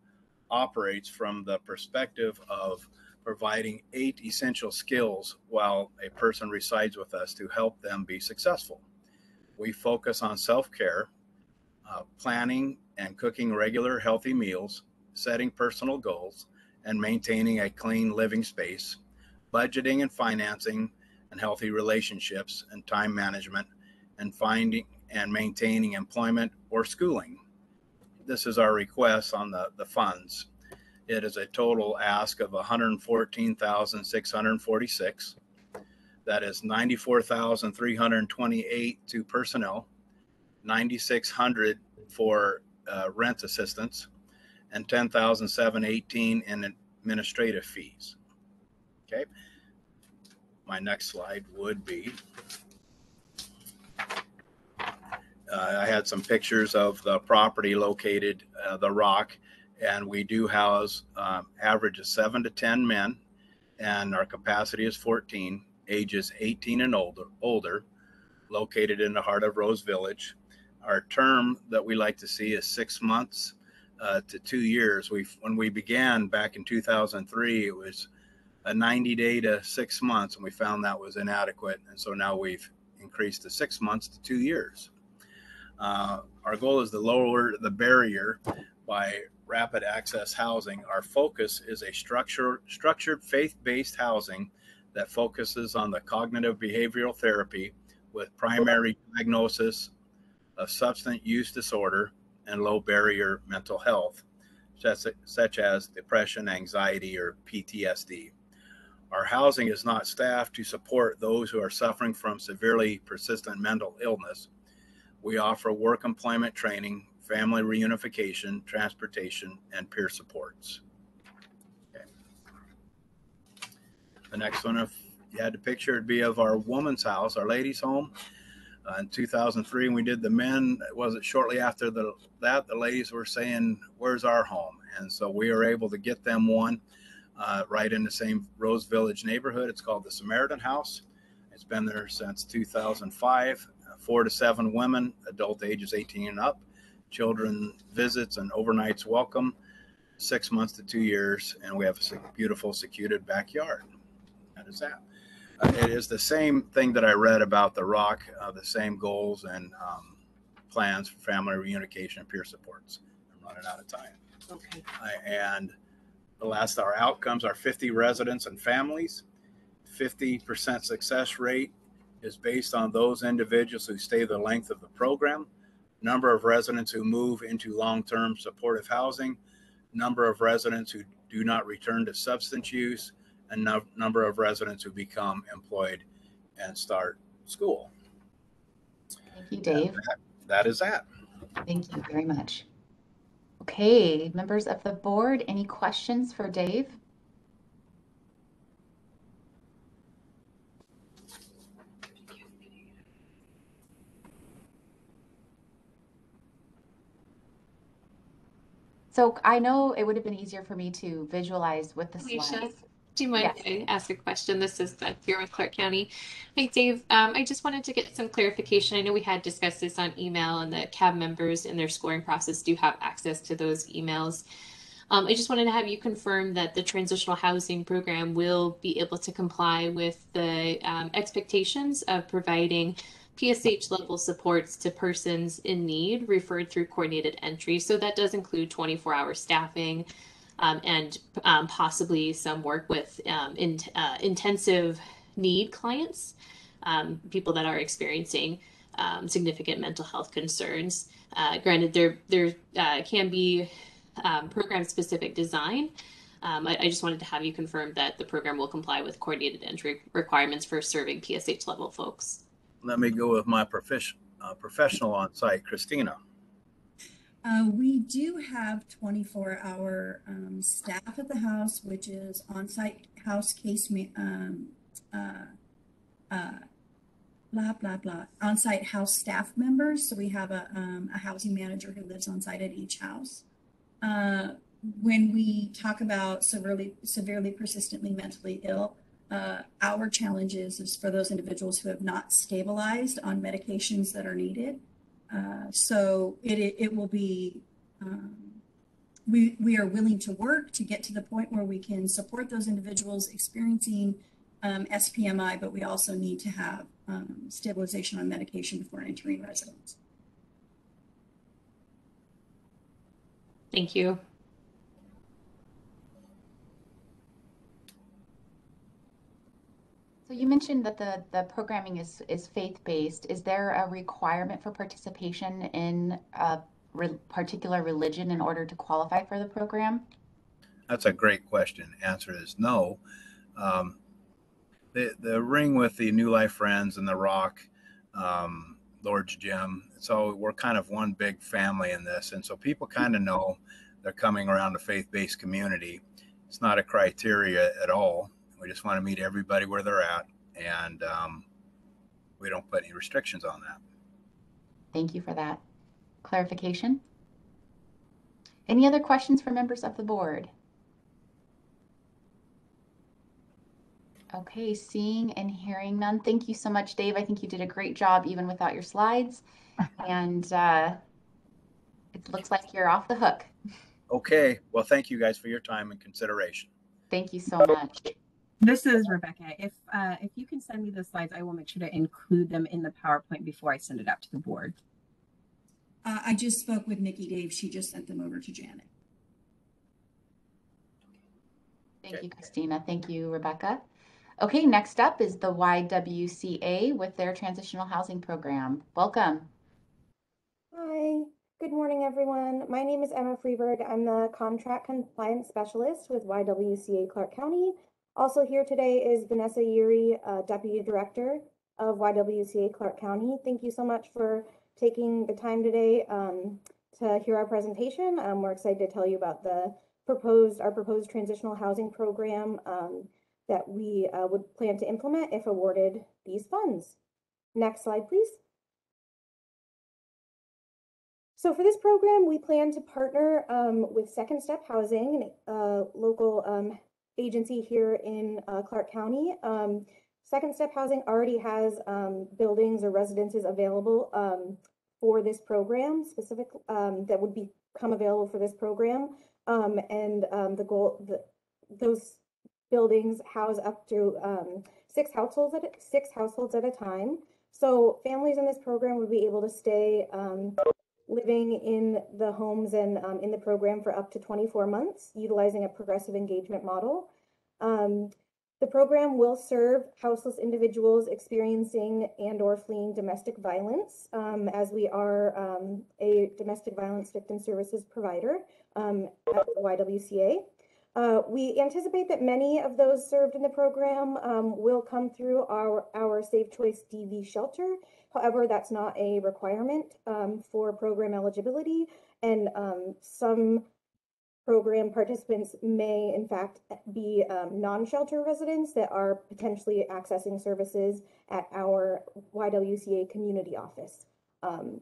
operates from the perspective of providing 8 essential skills while a person resides with us to help them be successful. We focus on self-care, planning and cooking regular healthy meals, setting personal goals, and maintaining a clean living space, budgeting and financing and healthy relationships and time management, and finding and maintaining employment or schooling. This is our request on the funds. It is a total ask of $114,646. That is $94,328 to personnel, $9,600 for rent assistance, and $10,718 in administrative fees. Okay. My next slide would be, I had some pictures of the property located, The Rock, and we do house average of 7 to 10 men, and our capacity is 14, ages 18 and older, located in the heart of Rose Village. Our term that we like to see is 6 months to 2 years. When we began back in 2003, it was a 90-day to 6 months, and we found that was inadequate. And so now we've increased to 6 months to 2 years. Our goal is to lower the barrier by rapid access housing. Our focus is a structured faith-based housing that focuses on the cognitive behavioral therapy with primary diagnosis of substance use disorder and low barrier mental health, such as depression, anxiety, or PTSD. Our housing is not staffed to support those who are suffering from severely persistent mental illness. We offer work employment training, family reunification, transportation, and peer supports. Okay. The next one, if you had to picture, it'd be of our woman's house, our ladies' home. In 2003, when we did the men, was it shortly after that the ladies were saying, "Where's our home?" And so we were able to get them one right in the same Rose Village neighborhood. It's called the Samaritan House. It's been there since 2005. 4 to 7 women, adult ages 18 and up, children visits and overnights welcome, 6 months to 2 years, and we have a beautiful secluded backyard. That is that. It is the same thing that I read about the Rock, the same goals and plans for family reunification and peer supports. I'm running out of time. Okay. And our outcomes are 50 residents and families. 50% success rate is based on those individuals who stay the length of the program, number of residents who move into long-term supportive housing, number of residents who do not return to substance use, and number of residents who become employed and start school. Thank you, Dave. That is that. Thank you very much. Okay, members of the board, any questions for Dave? So I know it would have been easier for me to visualize with the Alicia, slides. do you mind Yes. if I ask a question? This is Beth here with Clark County. Hi, Dave. I just wanted to get some clarification. I know we had discussed this on email, and the CAAB members in their scoring process do have access to those emails. I just wanted to have you confirm that the transitional housing program will be able to comply with the expectations of providing PSH level supports to persons in need referred through coordinated entry. So that does include 24-hour staffing and possibly some work with intensive need clients, people that are experiencing significant mental health concerns. Granted, there can be program-specific design. I just wanted to have you confirm that the program will comply with coordinated entry requirements for serving PSH level folks. Let me go with my professional on site, Christina. We do have 24-hour staff at the house, which is on-site house case, on-site house staff members. So we have a housing manager who lives on site at each house. When we talk about severely persistently mentally ill, our challenge is for those individuals who have not stabilized on medications that are needed. So it will be, we are willing to work to get to the point where we can support those individuals experiencing SPMI, but we also need to have stabilization on medication before entering residence. Thank you. So you mentioned that the programming is faith-based. Is there a requirement for participation in a particular religion in order to qualify for the program? That's a great question. Answer is no. The ring with the New Life Friends and the Rock, Lord's Gym, so we're kind of one big family in this. And so people kind of know they're coming around a faith-based community. It's not a criteria at all. We just want to meet everybody where they're at, and we don't put any restrictions on that. Thank you for that clarification. Any other questions for members of the board? Okay, seeing and hearing none. Thank you so much, Dave. I think you did a great job even without your slides. And it looks like you're off the hook. Okay, well, thank you guys for your time and consideration. Thank you so much. This is Rebecca. If you can send me the slides, I will make sure to include them in the PowerPoint before I send it out to the board. I just spoke with Nikki Dave. She just sent them over to Janet. Thank you, Christina. Thank you, Rebecca. Okay, next up is the YWCA with their Transitional Housing Program. Welcome. Hi, good morning, everyone. My name is Emma Freeberg. I'm the Contract Compliance Specialist with YWCA Clark County. Also here today is Vanessa Yuri, Deputy Director of YWCA Clark County. Thank you so much for taking the time today to hear our presentation. We're excited to tell you about our proposed transitional housing program that we would plan to implement if awarded these funds. Next slide, please. So for this program, we plan to partner with Second Step Housing, a local agency here in Clark County. Second Step Housing already has buildings or residences available for this program, that would become available for this program. Those buildings house up to 6 households at a time. So families in this program would be able to stay living in the homes and in the program for up to 24 months, utilizing a progressive engagement model. The program will serve houseless individuals experiencing and/or fleeing domestic violence, as we are a domestic violence victim services provider at the YWCA. We anticipate that many of those served in the program will come through our Safe Choice DV shelter. However, that's not a requirement for program eligibility, and some program participants may in fact be non-shelter residents that are potentially accessing services at our YWCA community office. Again,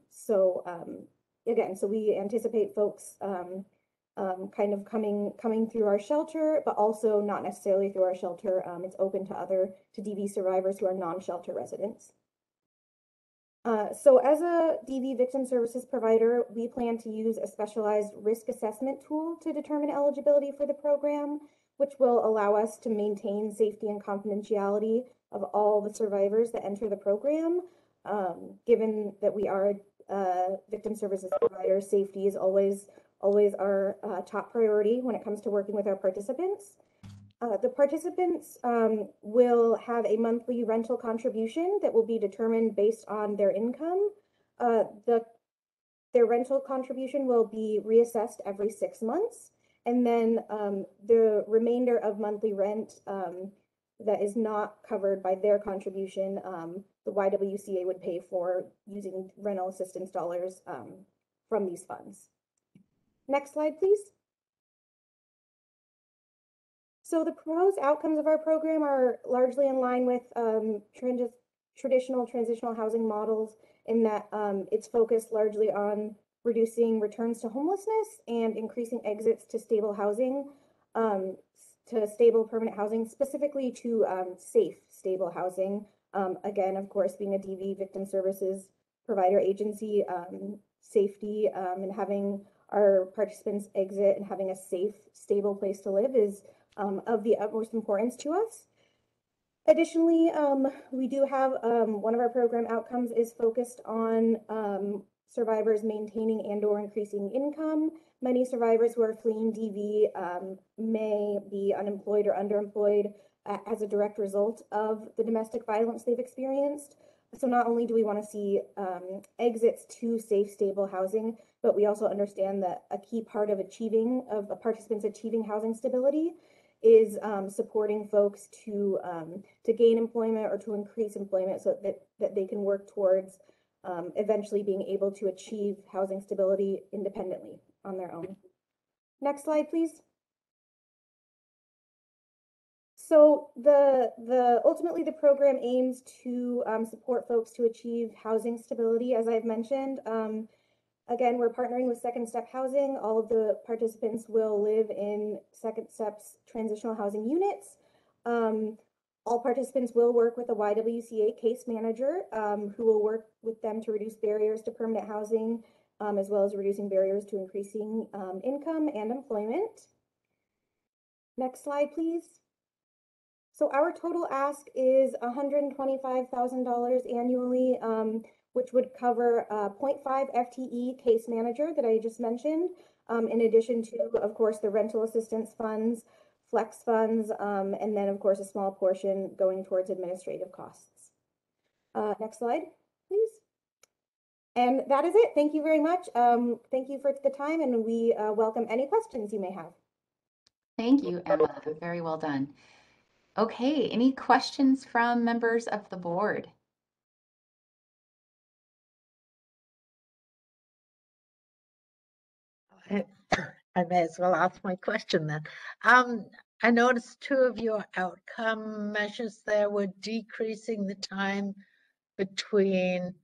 so we anticipate folks kind of coming through our shelter, but also not necessarily through our shelter. It's open to DV survivors who are non-shelter residents. So as a DV victim services provider, we plan to use a specialized risk assessment tool to determine eligibility for the program, which will allow us to maintain safety and confidentiality of all the survivors that enter the program. Given that we are a victim services provider, safety is always our top priority when it comes to working with our participants. The participants will have a monthly rental contribution that will be determined based on their income. Their rental contribution will be reassessed every 6 months, and then the remainder of monthly rent that is not covered by their contribution, the YWCA would pay for using rental assistance dollars from these funds. Next slide, please. So the proposed outcomes of our program are largely in line with traditional transitional housing models, in that it's focused largely on reducing returns to homelessness and increasing exits to stable housing, to stable permanent housing, specifically to safe, stable housing. Again, of course, being a DV victim services provider agency, safety and having our participants exit and having a safe, stable place to live is of the utmost importance to us. Additionally, we do have one of our program outcomes is focused on survivors maintaining and/or increasing income. Many survivors who are fleeing DV may be unemployed or underemployed as a direct result of the domestic violence they've experienced. So not only do we want to see exits to safe, stable housing, but we also understand that a key part of a participants achieving housing stability is supporting folks to gain employment or to increase employment, so that they can work towards eventually being able to achieve housing stability independently on their own. Next slide, please. So ultimately the program aims to support folks to achieve housing stability, as I've mentioned. Again, we're partnering with Second Step Housing. All of the participants will live in Second Step's transitional housing units. All participants will work with a YWCA case manager who will work with them to reduce barriers to permanent housing as well as reducing barriers to increasing income and employment. Next slide, please. So our total ask is $125,000 annually, which would cover 0.5 FTE case manager that I just mentioned, in addition to, of course, the rental assistance funds, flex funds, and then, of course, a small portion going towards administrative costs. Next slide, please. And that is it. Thank you very much. Thank you for the time, and we welcome any questions you may have. Thank you, Emma. Very well done. Okay, any questions from members of the board? I may as well ask my question then. I noticed two of your outcome measures there were decreasing the time between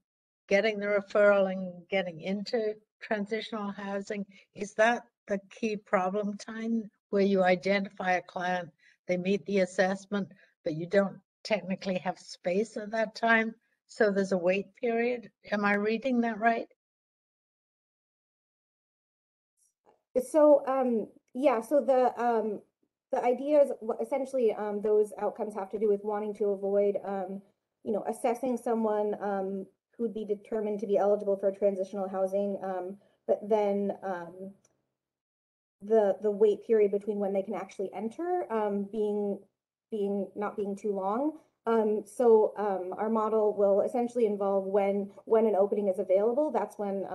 getting the referral and getting into transitional housing. Is that the key problem time where you identify a client, they meet the assessment, but you don't technically have space at that time? So there's a wait period. Am I reading that right? So yeah, so the idea is essentially those outcomes have to do with wanting to avoid you know, assessing someone who'd be determined to be eligible for transitional housing, but then the wait period between when they can actually enter not being too long. So our model will essentially involve when an opening is available. That's when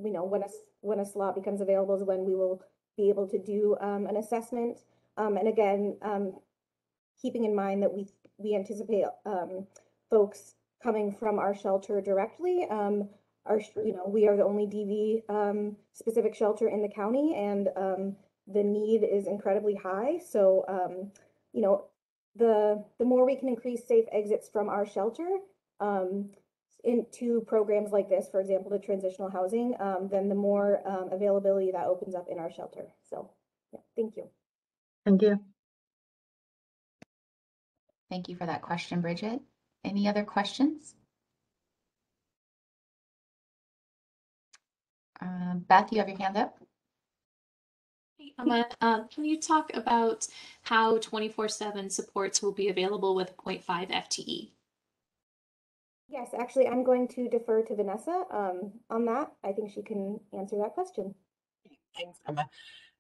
you know, when a slot becomes available is when we will be able to do an assessment. And again, keeping in mind that we anticipate folks coming from our shelter directly. You know, we are the only DV specific shelter in the county, and the need is incredibly high. So you know, the more we can increase safe exits from our shelter into programs like this, for example, the transitional housing, then the more availability that opens up in our shelter. So yeah, thank you. Thank you. Thank you for that question, Bridget. Any other questions? Beth, you have your hand up. Hey, Emma, can you talk about how 24/7 supports will be available with 0.5 FTE? Yes, actually, I'm going to defer to Vanessa on that. I think she can answer that question. Thanks, Emma.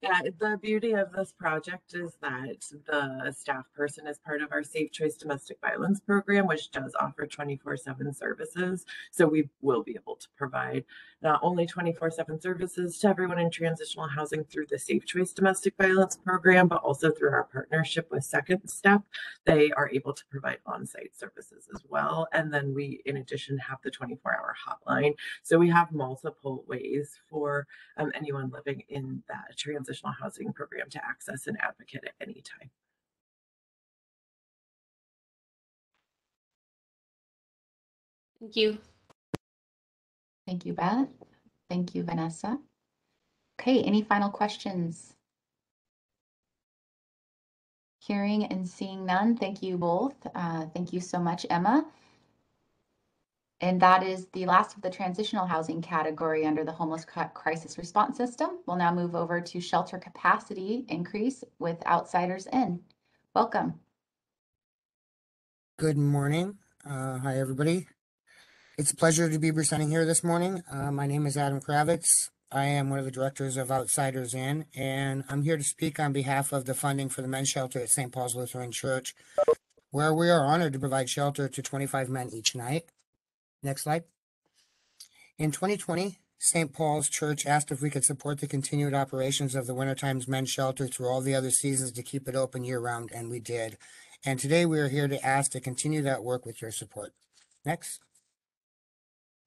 Yeah, the beauty of this project is that the staff person is part of our Safe Choice Domestic Violence program, which does offer 24/7 services. So we will be able to provide not only 24/7 services to everyone in transitional housing through the Safe Choice Domestic Violence program, but also through our partnership with Second Step. They are able to provide on-site services as well. And then we, in addition, have the 24-hour hotline. So we have multiple ways for anyone living in that transitional housing program to access an advocate at any time. Thank you. Thank you, Beth. Thank you, Vanessa. Okay, any final questions? Hearing and seeing none, thank you both. Thank you so much, Emma. And that is the last of the transitional housing category under the homeless crisis response system. We'll now move over to shelter capacity increase with Outsiders In. Welcome. Good morning. Hi, everybody. It's a pleasure to be presenting here this morning. My name is Adam Kravitz. I am one of the directors of Outsiders In, and I'm here to speak on behalf of the funding for the men's shelter at St. Paul's Lutheran Church, where we are honored to provide shelter to 25 men each night. Next slide. In 2020, St. Paul's Church asked if we could support the continued operations of the Wintertime's Men's Shelter through all the other seasons to keep it open year-round, and we did. And today we are here to ask to continue that work with your support. Next.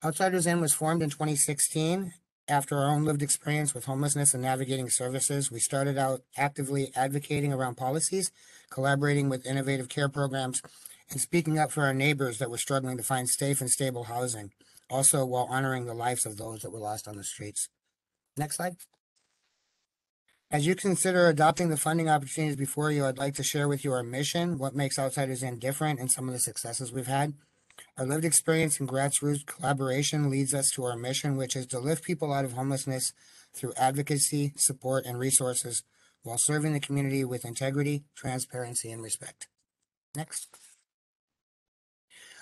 Outsiders In was formed in 2016. After our own lived experience with homelessness and navigating services, we started out actively advocating around policies, collaborating with innovative care programs, and speaking up for our neighbors that were struggling to find safe and stable housing, also while honoring the lives of those that were lost on the streets. Next slide. As you consider adopting the funding opportunities before you, I'd like to share with you our mission, what makes Outsiders In different, and some of the successes we've had. Our lived experience and grassroots collaboration leads us to our mission, which is to lift people out of homelessness through advocacy, support, and resources while serving the community with integrity, transparency, and respect. Next.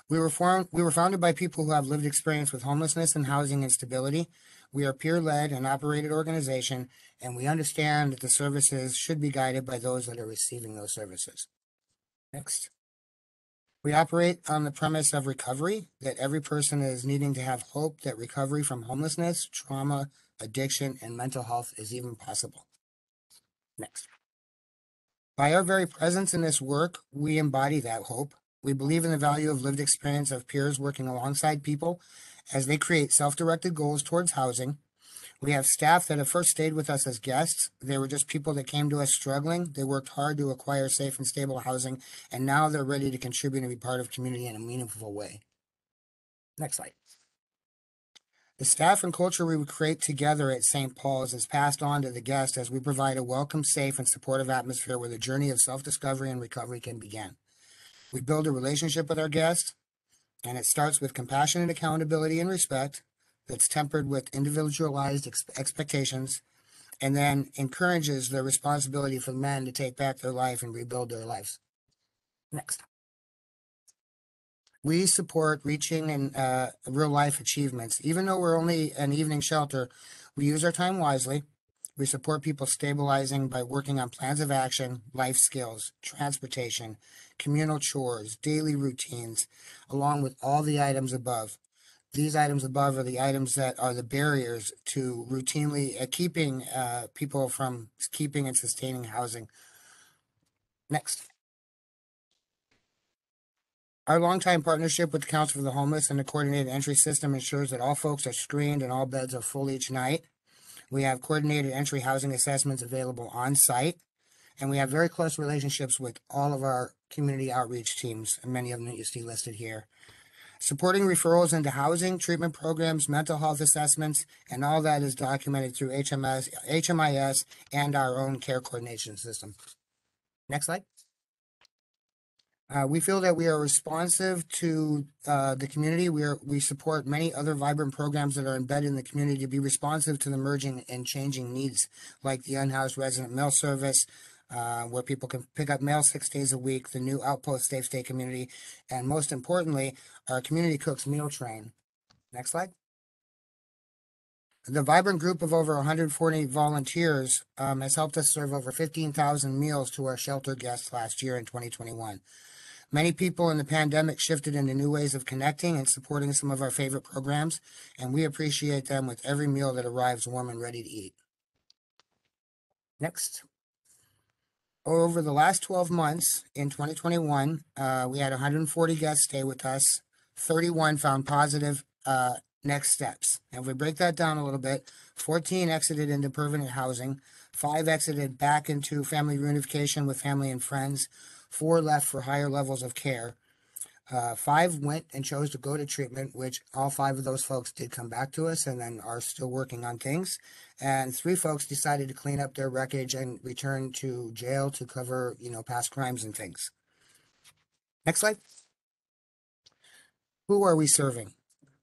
We were founded by people who have lived experience with homelessness and housing instability. We are peer-led and operated organization, and we understand that the services should be guided by those that are receiving those services. Next. We operate on the premise of recovery, that every person is needing to have hope that recovery from homelessness, trauma, addiction, and mental health is even possible. Next. By our very presence in this work, we embody that hope. We believe in the value of lived experience of peers working alongside people as they create self-directed goals towards housing. We have staff that have first stayed with us as guests. They were just people that came to us struggling. They worked hard to acquire safe and stable housing, and now they're ready to contribute and be part of community in a meaningful way. Next slide. The staff and culture we create together at St. Paul's is passed on to the guest as we provide a welcome, safe, and supportive atmosphere where the journey of self-discovery and recovery can begin. We build a relationship with our guests, and it starts with compassion and accountability and respect that's tempered with individualized expectations, and then encourages the responsibility for men to take back their life and rebuild their lives. Next. We support reaching and real-life achievements. Even though we're only an evening shelter, we use our time wisely. We support people stabilizing by working on plans of action, life skills, transportation, communal chores, daily routines, along with all the items above. These items above are the items that are the barriers to routinely keeping people from keeping and sustaining housing. Next. Our longtime partnership with the Council for the Homeless and the coordinated entry system ensures that all folks are screened and all beds are full each night. We have coordinated entry housing assessments available on site, and we have very close relationships with all of our community outreach teams, and many of them that you see listed here. Supporting referrals into housing, treatment programs, mental health assessments, and all that is documented through HMIS and our own care coordination system. Next slide. We feel that we are responsive to the community. We support many other vibrant programs that are embedded in the community to be responsive to the emerging and changing needs, like the unhoused resident mail service, where people can pick up mail 6 days a week, the new Outpost Safe Stay community, and most importantly, our Community Cooks Meal Train. Next slide. The vibrant group of over 140 volunteers has helped us serve over 15,000 meals to our shelter guests last year in 2021. Many people in the pandemic shifted into new ways of connecting and supporting some of our favorite programs, and we appreciate them with every meal that arrives warm and ready to eat. Next. Over the last 12 months in 2021, we had 140 guests stay with us. 31 found positive next steps. And if we break that down a little bit, 14 exited into permanent housing, 5 exited back into family reunification with family and friends, 4 left for higher levels of care. 5 went and chose to go to treatment, which all 5 of those folks did come back to us and then are still working on things. And 3 folks decided to clean up their wreckage and return to jail to cover, past crimes and things. Next slide. Who are we serving?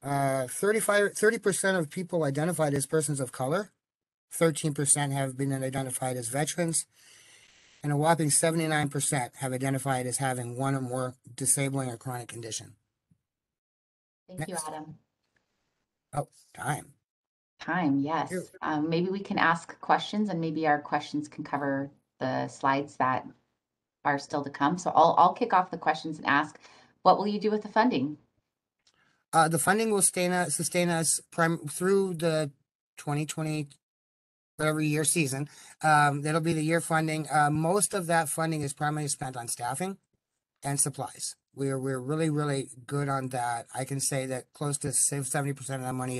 30% of people identified as persons of color. 13% have been identified as veterans. And a whopping 79% have identified as having one or more disabling or chronic condition. Thank you, Adam. Oh, time. Time, yes. Maybe we can ask questions, and maybe our questions can cover the slides that are still to come. So I'll kick off the questions and ask, what will you do with the funding? The funding will sustain us through the 2020 whatever year season. That'll be the year funding. Most of that funding is primarily spent on staffing and supplies. We're really, really good on that. I can say that close to 70% of that money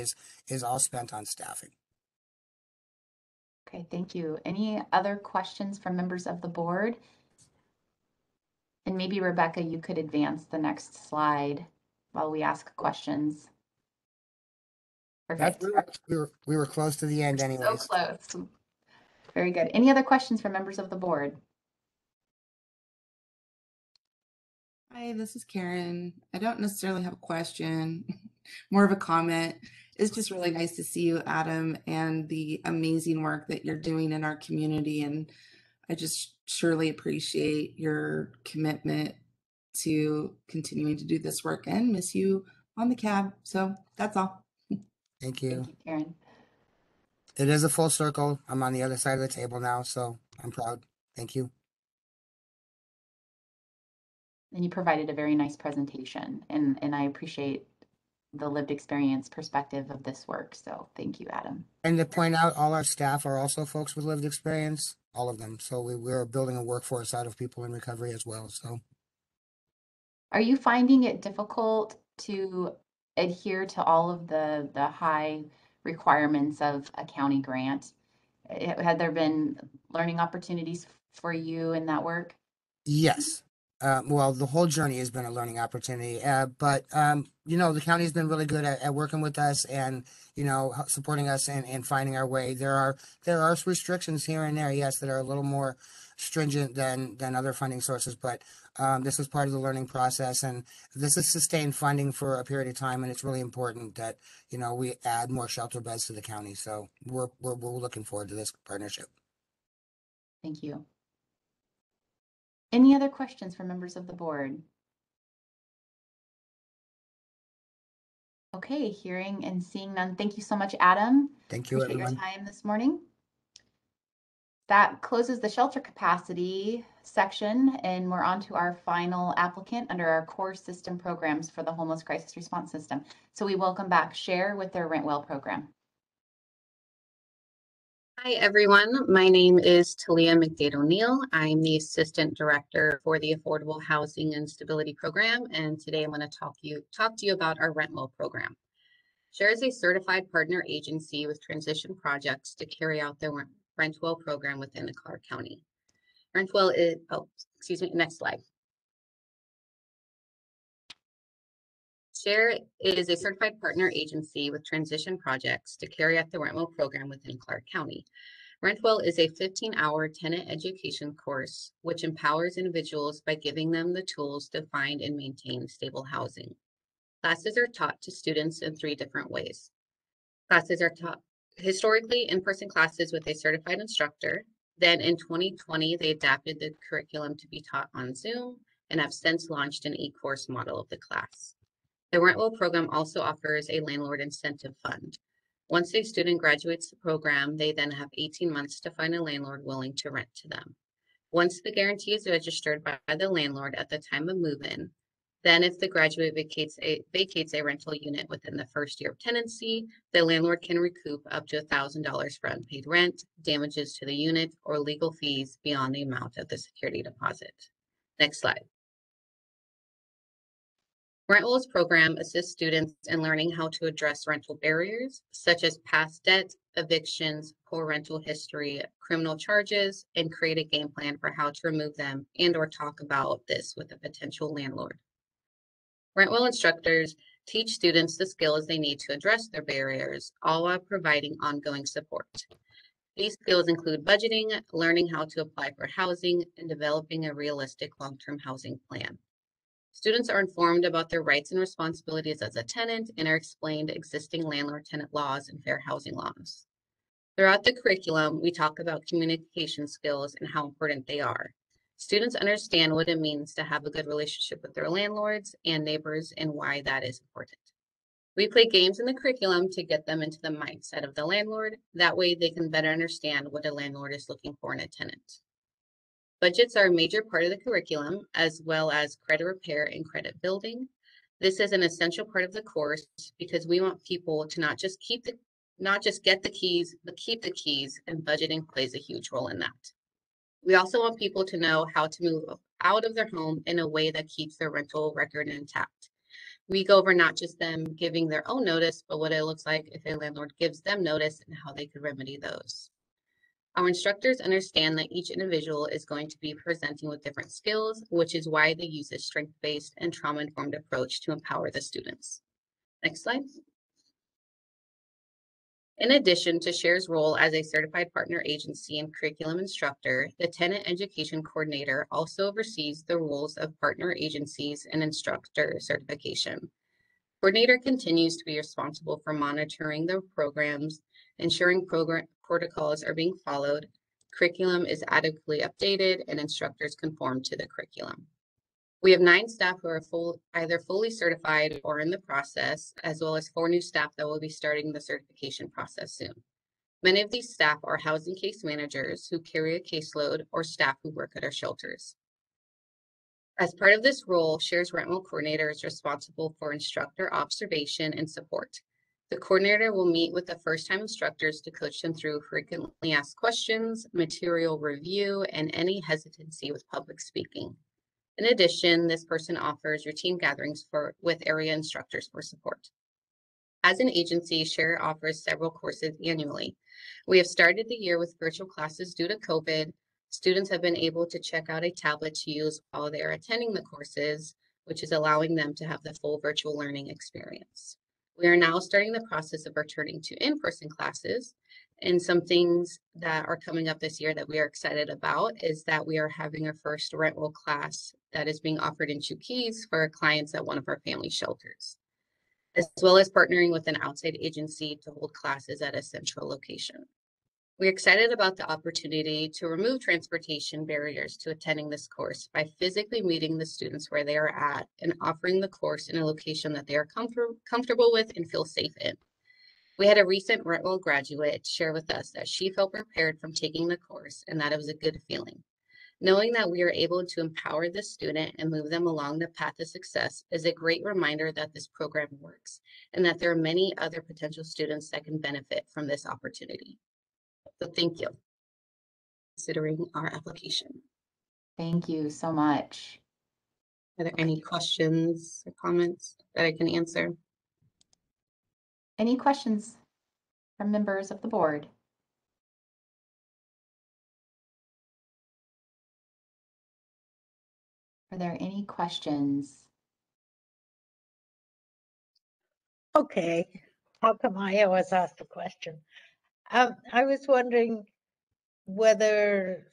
is all spent on staffing. Okay, thank you. Any other questions from members of the board? And maybe Rebecca, you could advance the next slide while we ask questions. Perfect. We were close to the end anyways. So close. Very good. Any other questions from members of the board? Hi, this is Karen. I don't necessarily have a question, more of a comment. It's just really nice to see you, Adam, and the amazing work that you're doing in our community. And I just surely appreciate your commitment to continuing to do this work and miss you on the CAAB. So that's all. Thank you. Thank you, Karen. It is a full circle. I'm on the other side of the table now, so I'm proud. Thank you. And you provided a very nice presentation, and I appreciate the lived experience perspective of this work. So thank you, Adam. And to point out, all our staff are also folks with lived experience, all of them. So we're building a workforce out of people in recovery as well. So, are you finding it difficult to adhere to all of the high requirements of a county grant? Had there been learning opportunities for you in that work? yes. Well, the whole journey has been a learning opportunity, but the county's been really good at working with us and supporting us and finding our way. There are restrictions here and there, yes, that are a little more stringent than other funding sources, but this is part of the learning process, and this is sustained funding for a period of time, and it's really important that we add more shelter beds to the county. So we're looking forward to this partnership. Thank you. Any other questions from members of the board? Okay, hearing and seeing none. Thank you so much, Adam. Thank you, Appreciate everyone. your time this morning. That closes the shelter capacity section, and we're on to our final applicant under our core system programs for the homeless crisis response system. So we welcome back Share with their Rent Well program. Hi, everyone. My name is Talia McDade O'Neill. I'm the Assistant Director for the Affordable Housing and Stability Program, and today I'm going to talk to you about our Rent Well program. SHARE is a certified partner agency with transition projects to carry out the Rent Well program within Clark County. Rent Well is, next slide. SHARE is a certified partner agency with transition projects to carry out the Rent Well program within Clark County. Rent Well is a 15-hour tenant education course which empowers individuals by giving them the tools to find and maintain stable housing. Classes are taught to students in 3 different ways. Classes are taught historically in-person classes with a certified instructor. Then in 2020, they adapted the curriculum to be taught on Zoom and have since launched an e-course model of the class. The Rent Well program also offers a landlord incentive fund. Once a student graduates the program, they then have 18 months to find a landlord willing to rent to them. Once the guarantee is registered by the landlord at the time of move-in, then if the graduate vacates a rental unit within the first year of tenancy, the landlord can recoup up to $1,000 for unpaid rent, damages to the unit, or legal fees beyond the amount of the security deposit. Next slide. Rent Well's program assists students in learning how to address rental barriers, such as past debt, evictions, poor rental history, criminal charges, and create a game plan for how to remove them and/or talk about this with a potential landlord. Rent Well instructors teach students the skills they need to address their barriers, all while providing ongoing support. These skills include budgeting, learning how to apply for housing, and developing a realistic long-term housing plan. Students are informed about their rights and responsibilities as a tenant and are explained existing landlord-tenant laws and fair housing laws. Throughout the curriculum, we talk about communication skills and how important they are. Students understand what it means to have a good relationship with their landlords and neighbors and why that is important. We play games in the curriculum to get them into the mindset of the landlord. That way they can better understand what a landlord is looking for in a tenant. Budgets are a major part of the curriculum, as well as credit repair and credit building. This is an essential part of the course because we want people to not just get the keys, but keep the keys, and budgeting plays a huge role in that. We also want people to know how to move out of their home in a way that keeps their rental record intact. We go over not just them giving their own notice, but what it looks like if a landlord gives them notice and how they could remedy those. Our instructors understand that each individual is going to be presenting with different skills, which is why they use a strength-based and trauma-informed approach to empower the students. Next slide. In addition to SHARE's role as a certified partner agency and curriculum instructor, the tenant education coordinator also oversees the roles of partner agencies and instructor certification. Coordinator continues to be responsible for monitoring the programs, ensuring program protocols are being followed, curriculum is adequately updated, and instructors conform to the curriculum. We have 9 staff who are either fully certified or in the process, as well as 4 new staff that will be starting the certification process soon. Many of these staff are housing case managers who carry a caseload or staff who work at our shelters. As part of this role, SHARE's rental coordinator is responsible for instructor observation and support. The coordinator will meet with the first-time instructors to coach them through frequently asked questions, material review, and any hesitancy with public speaking. In addition, this person offers routine gatherings with area instructors for support. As an agency, SHARE offers several courses annually. We have started the year with virtual classes due to COVID. Students have been able to check out a tablet to use while they are attending the courses, which is allowing them to have the full virtual learning experience. We are now starting the process of returning to in-person classes, and some things that are coming up this year that we are excited about is that we are having our first rental class that is being offered in 2 Keys for our clients at one of our family shelters, as well as partnering with an outside agency to hold classes at a central location. We're excited about the opportunity to remove transportation barriers to attending this course by physically meeting the students where they are at and offering the course in a location that they are comfortable with and feel safe in. We had a recent rental graduate share with us that she felt prepared from taking the course and that it was a good feeling. Knowing that we are able to empower the student and move them along the path to success is a great reminder that this program works and that there are many other potential students that can benefit from this opportunity. So thank you for considering our application. Thank you so much. Are there any questions or comments that I can answer? Any questions from members of the board? Are there any questions? Okay, how come I always ask the question? I was wondering whether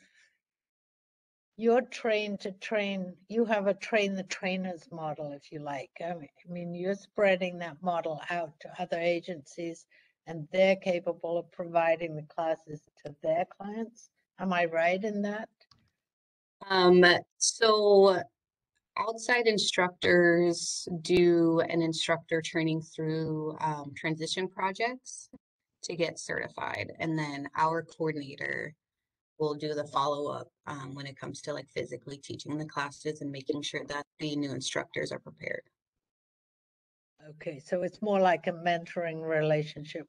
you're trained to train, you have a train the trainers model, if you like. I mean, you're spreading that model out to other agencies and they're capable of providing the classes to their clients. Am I right in that? So outside instructors do an instructor training through transition projects to get certified. And then our coordinator will do the follow-up when it comes to like physically teaching the classes and making sure that the new instructors are prepared. Okay, so it's more like a mentoring relationship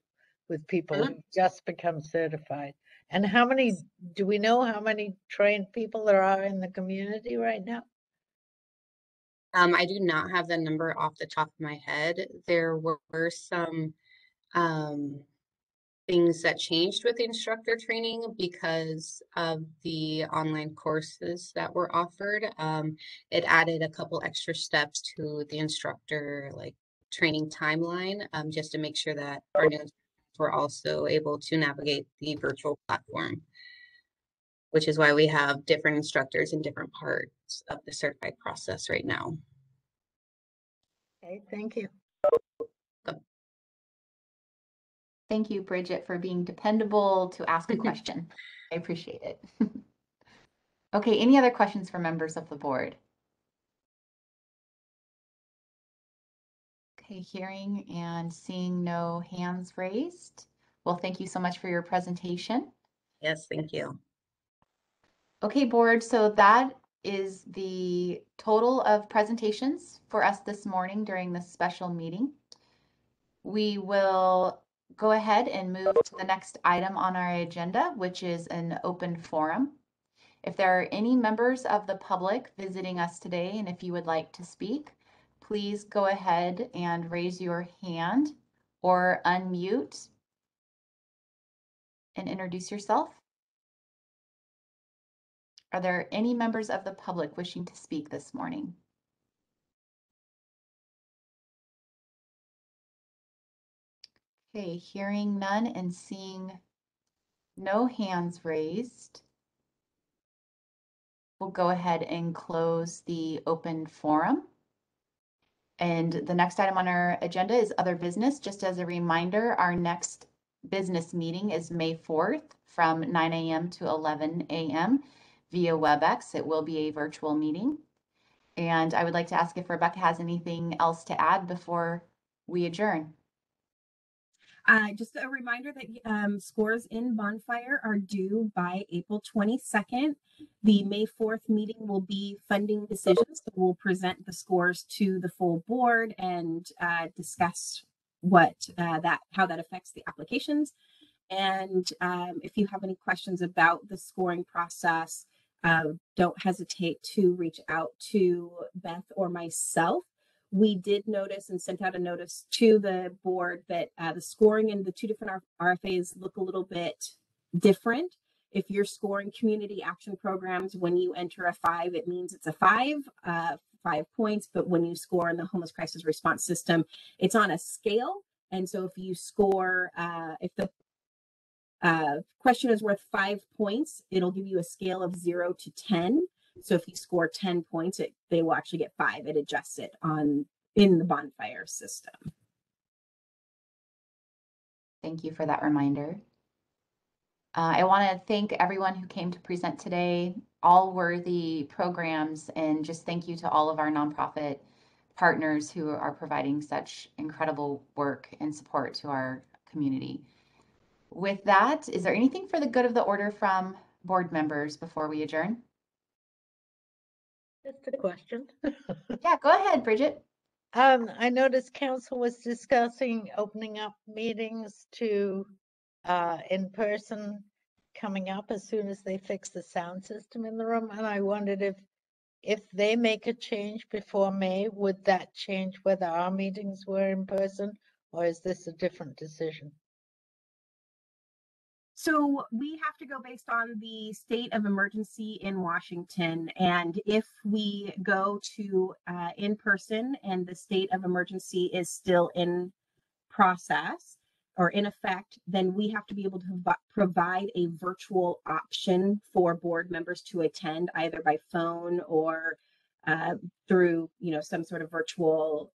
with people who just become certified. And how many, do we know how many trained people there are in the community right now? I do not have the number off the top of my head. There were some things that changed with the instructor training because of the online courses that were offered. It added a couple extra steps to the instructor like training timeline, just to make sure that our new instructors were also able to navigate the virtual platform, which is why we have different instructors in different parts of the certified process right now. Okay, thank you. Thank you, Bridget, for being dependable to ask a question. I appreciate it. Okay, any other questions for members of the board? Okay, hearing and seeing no hands raised. Well, thank you so much for your presentation. Yes, thank you. Okay, board, so that is the total of presentations for us this morning during this special meeting. We will go ahead and move to the next item on our agenda, which is an open forum. If there are any members of the public visiting us today, and if you would like to speak, please go ahead and raise your hand or unmute and introduce yourself. Are there any members of the public wishing to speak this morning? Okay, hearing none and seeing no hands raised, we'll go ahead and close the open forum. And the next item on our agenda is other business. Just as a reminder, our next business meeting is May 4th from 9 a.m. to 11 a.m. via WebEx. It will be a virtual meeting. And I would like to ask if Rebecca has anything else to add before we adjourn. Just a reminder that scores in Bonfire are due by April 22nd. The May 4th meeting will be funding decisions. So we'll present the scores to the full board and discuss what how that affects the applications. And if you have any questions about the scoring process, don't hesitate to reach out to Beth or myself. We did notice and sent out a notice to the board that the scoring in the two different RFAs look a little bit different. If you're scoring community action programs, when you enter a 5, it means it's a 5 points. But when you score in the homeless crisis response system, it's on a scale. And so if you score, if the question is worth 5 points, it'll give you a scale of 0 to 10. So if you score 10 points, they will actually get 5. It adjusts it in the Bonfire system. Thank you for that reminder. I want to thank everyone who came to present today, all worthy programs, and just thank you to all of our nonprofit partners who are providing such incredible work and support to our community. With that, is there anything for the good of the order from board members before we adjourn? Just a question. Yeah, go ahead, Bridget. I noticed council was discussing opening up meetings to in person coming up as soon as they fix the sound system in the room. And I wondered if they make a change before May, would that change whether our meetings were in person, or is this a different decision? So we have to go based on the state of emergency in Washington. And if we go to in person and the state of emergency is still in process or in effect, then we have to be able to provide a virtual option for board members to attend either by phone or through, some sort of virtual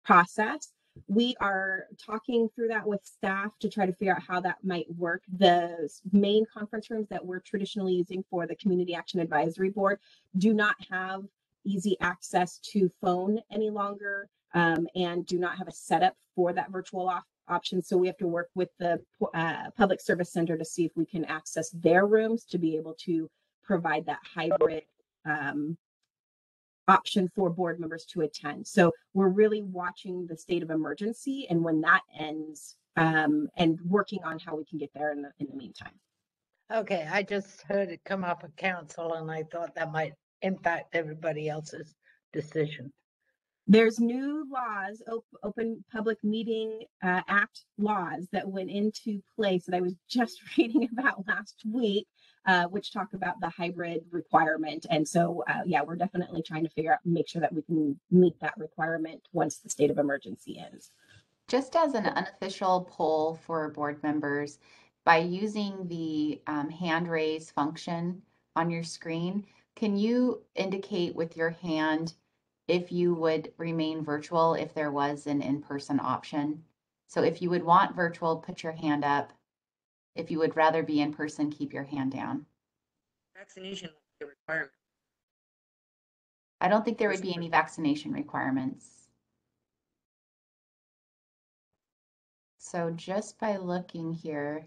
process. We are talking through that with staff to try to figure out how that might work. The main conference rooms that we're traditionally using for the Community Action Advisory Board do not have easy access to phone any longer and do not have a setup for that virtual option. So we have to work with the Public Service Center to see if we can access their rooms to be able to provide that hybrid option for board members to attend. So we're really watching the state of emergency and when that ends and working on how we can get there in the meantime. Okay, I just heard it come up at council and I thought that might impact everybody else's decision. There's new laws, Open Public Meeting Act laws that went into place that I was just reading about last week, which talk about the hybrid requirement. And so, yeah, we're definitely trying to make sure that we can meet that requirement once the state of emergency ends. Just as an unofficial poll for board members, by using the hand raise function on your screen, can you indicate with your hand if you would remain virtual if there was an in-person option? So if you would want virtual, put your hand up. If you would rather be in person, keep your hand down. Vaccination requirement. I don't think there would be any vaccination requirements. So just by looking here,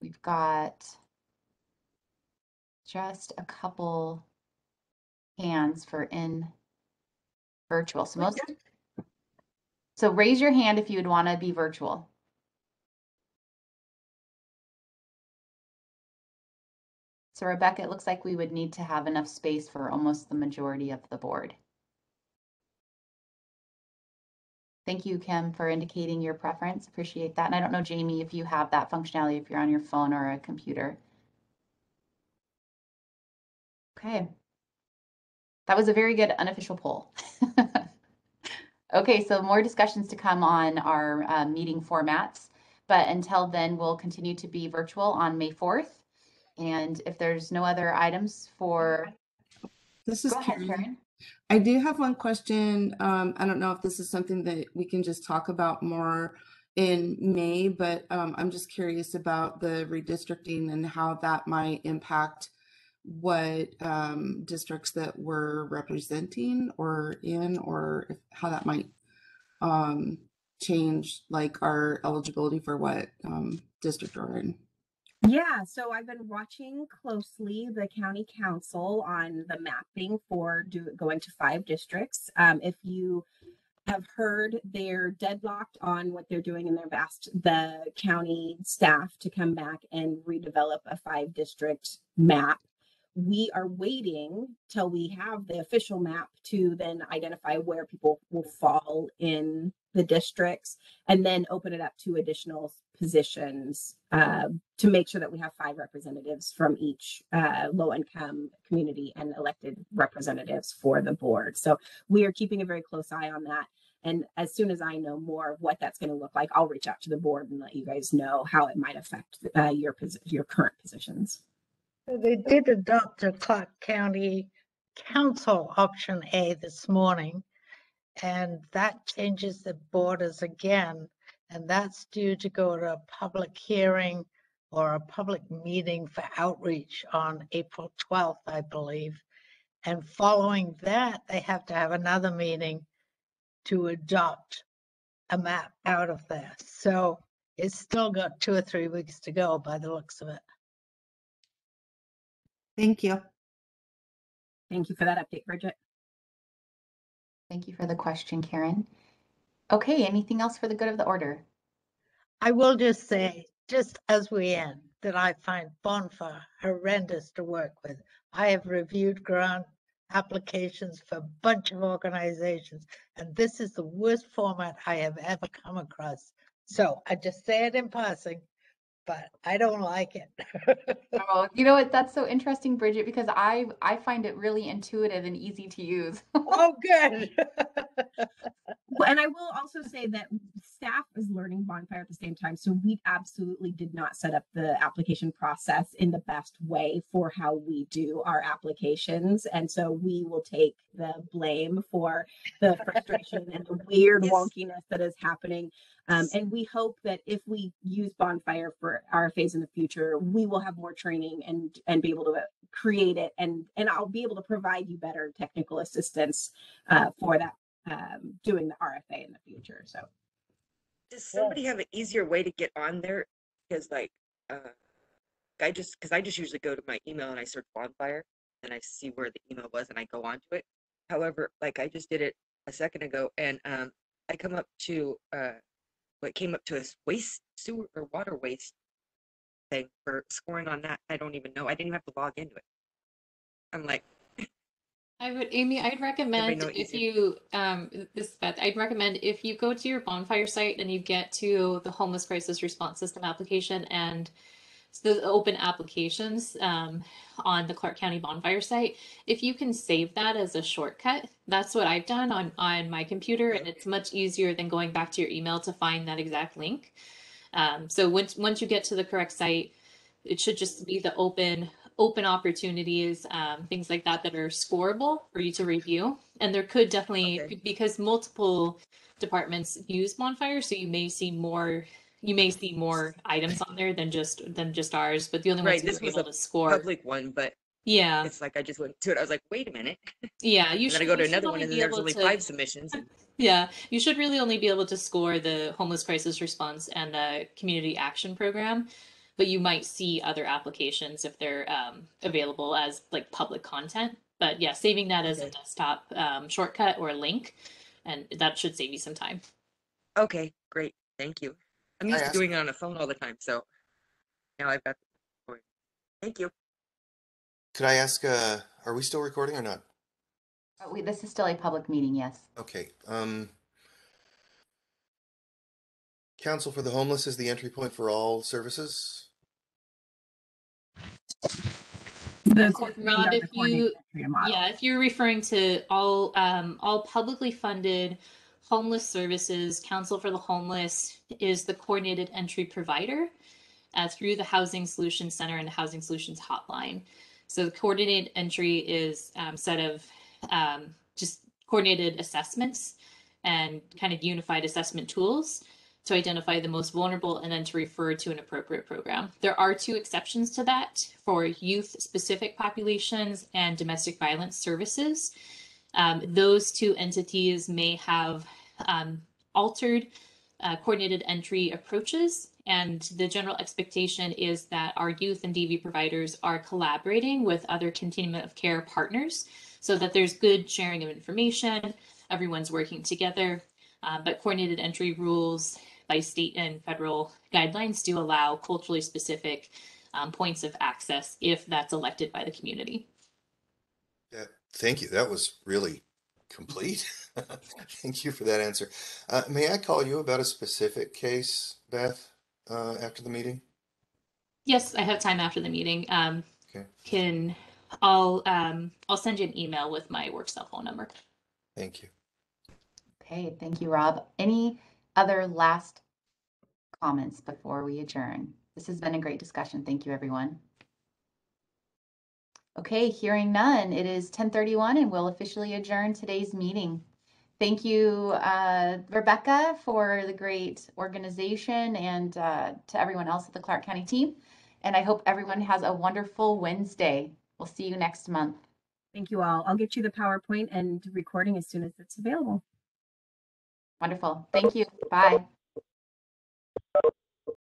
we've got just a couple hands for in virtual. So raise your hand if you would want to be virtual. So Rebecca, it looks like we would need to have enough space for almost the majority of the board. Thank you, Kim, for indicating your preference. Appreciate that. And I don't know, Jamie, if you have that functionality, if you're on your phone or a computer. Okay. That was a very good unofficial poll. Okay, so more discussions to come on our meeting formats, but until then, we'll continue to be virtual on May 4th. And if there's no other items for, This is go ahead, Karen. Karen. I do have one question. I don't know if this is something that we can just talk about more in May, but I'm just curious about the redistricting and how that might impact what districts that we're representing or in, or how that might change like our eligibility for what district we're in. Yeah, so I've been watching closely the county council on the mapping for going to 5 districts. If you have heard, they're deadlocked on what they're doing, and they've asked the county staff to come back and redevelop a 5-district map. We are waiting till we have the official map to then identify where people will fall in the districts and then open it up to additional positions to make sure that we have 5 representatives from each low-income community and elected representatives for the board. So we are keeping a very close eye on that. And as soon as I know more of what that's going to look like, I'll reach out to the board and let you guys know how it might affect your current positions. They did adopt a Clark County Council option A this morning, and that changes the borders again. And that's due to go to a public hearing or a public meeting for outreach on April 12th, I believe. And following that, they have to have another meeting to adopt a map out of there. So it's still got 2 or 3 weeks to go by the looks of it. Thank you. Thank you for that update, Bridget. Thank you for the question, Karen. Okay, anything else for the good of the order? I will just say, just as we end, that I find Bonfire horrendous to work with. I have reviewed grant applications for a bunch of organizations, and this is the worst format I have ever come across. So I just say it in passing, but I don't like it. Oh, you know what? That's so interesting, Bridget, because I find it really intuitive and easy to use. Oh, good. Well, and I will also say that staff is learning Bonfire at the same time. So we absolutely did not set up the application process in the best way for how we do our applications. And so we will take the blame for the frustration and the weird wonkiness that is happening. And we hope that if we use Bonfire for RFAs in the future, we will have more training and be able to create it. And I'll be able to provide you better technical assistance for that. Doing the RFA in the future. So does somebody have an easier way to get on there? Because like I just usually go to my email and I search Bonfire and I see where the email was and I go onto it. However, like I just did it a second ago and I come up to what came up to a waste sewer or water waste thing for scoring on that. I don't even know. I didn't even have to log into it. I'm like, Amy, I'd recommend if you, this is Beth, I'd recommend if you go to your Bonfire site and you get to the Homeless Crisis Response System application and the open applications on the Clark County Bonfire site, if you can save that as a shortcut, that's what I've done on my computer, and it's much easier than going back to your email to find that exact link. So once you get to the correct site, it should just be the open opportunities, things like that are scoreable for you to review. And there could definitely, because multiple departments use Bonfire, so you may see more items on there than just ours. But the only ones this who are was able a to score public one, but yeah, it's like I just went to it. I was like, wait a minute. Yeah, and then I go to another one, and then there's only 5 submissions. Yeah, you should really only be able to score the Homeless Crisis Response and the Community Action Program, but you might see other applications if they're available as like public content. But yeah, saving that as a desktop shortcut or a link, and that should save you some time. Okay, great. Thank you. I'm used to doing it on a phone all the time, so now I've got the point. Thank you. Could I ask, are we still recording or not? This is still a public meeting, yes. Okay. Council for the Homeless is the entry point for all services? Rob, if you're referring to all publicly funded Homeless Services, Council for the Homeless is the coordinated entry provider through the Housing Solutions Center and the Housing Solutions Hotline. So the coordinated entry is a set of just coordinated assessments and kind of unified assessment tools to identify the most vulnerable and then to refer to an appropriate program. There are 2 exceptions to that for youth-specific populations and domestic violence services. Those 2 entities may have altered coordinated entry approaches, and the general expectation is that our youth and DV providers are collaborating with other continuum of care partners so that there's good sharing of information, everyone's working together, but coordinated entry rules by state and federal guidelines do allow culturally specific points of access if that's elected by the community. Yeah, thank you. That was really complete. Thank you for that answer. May I call you about a specific case, Beth, after the meeting? Yes, I have time after the meeting. Okay. I'll send you an email with my work cell phone number. Thank you. Okay, thank you, Rob. Any other last comments before we adjourn? This has been a great discussion. Thank you, everyone. Okay, hearing none, it is 10:31 and we'll officially adjourn today's meeting. Thank you, Rebecca, for the great organization, and to everyone else at the Clark County team. And I hope everyone has a wonderful Wednesday. We'll see you next month. Thank you all. I'll get you the PowerPoint and recording as soon as it's available. Wonderful. Thank you. Bye.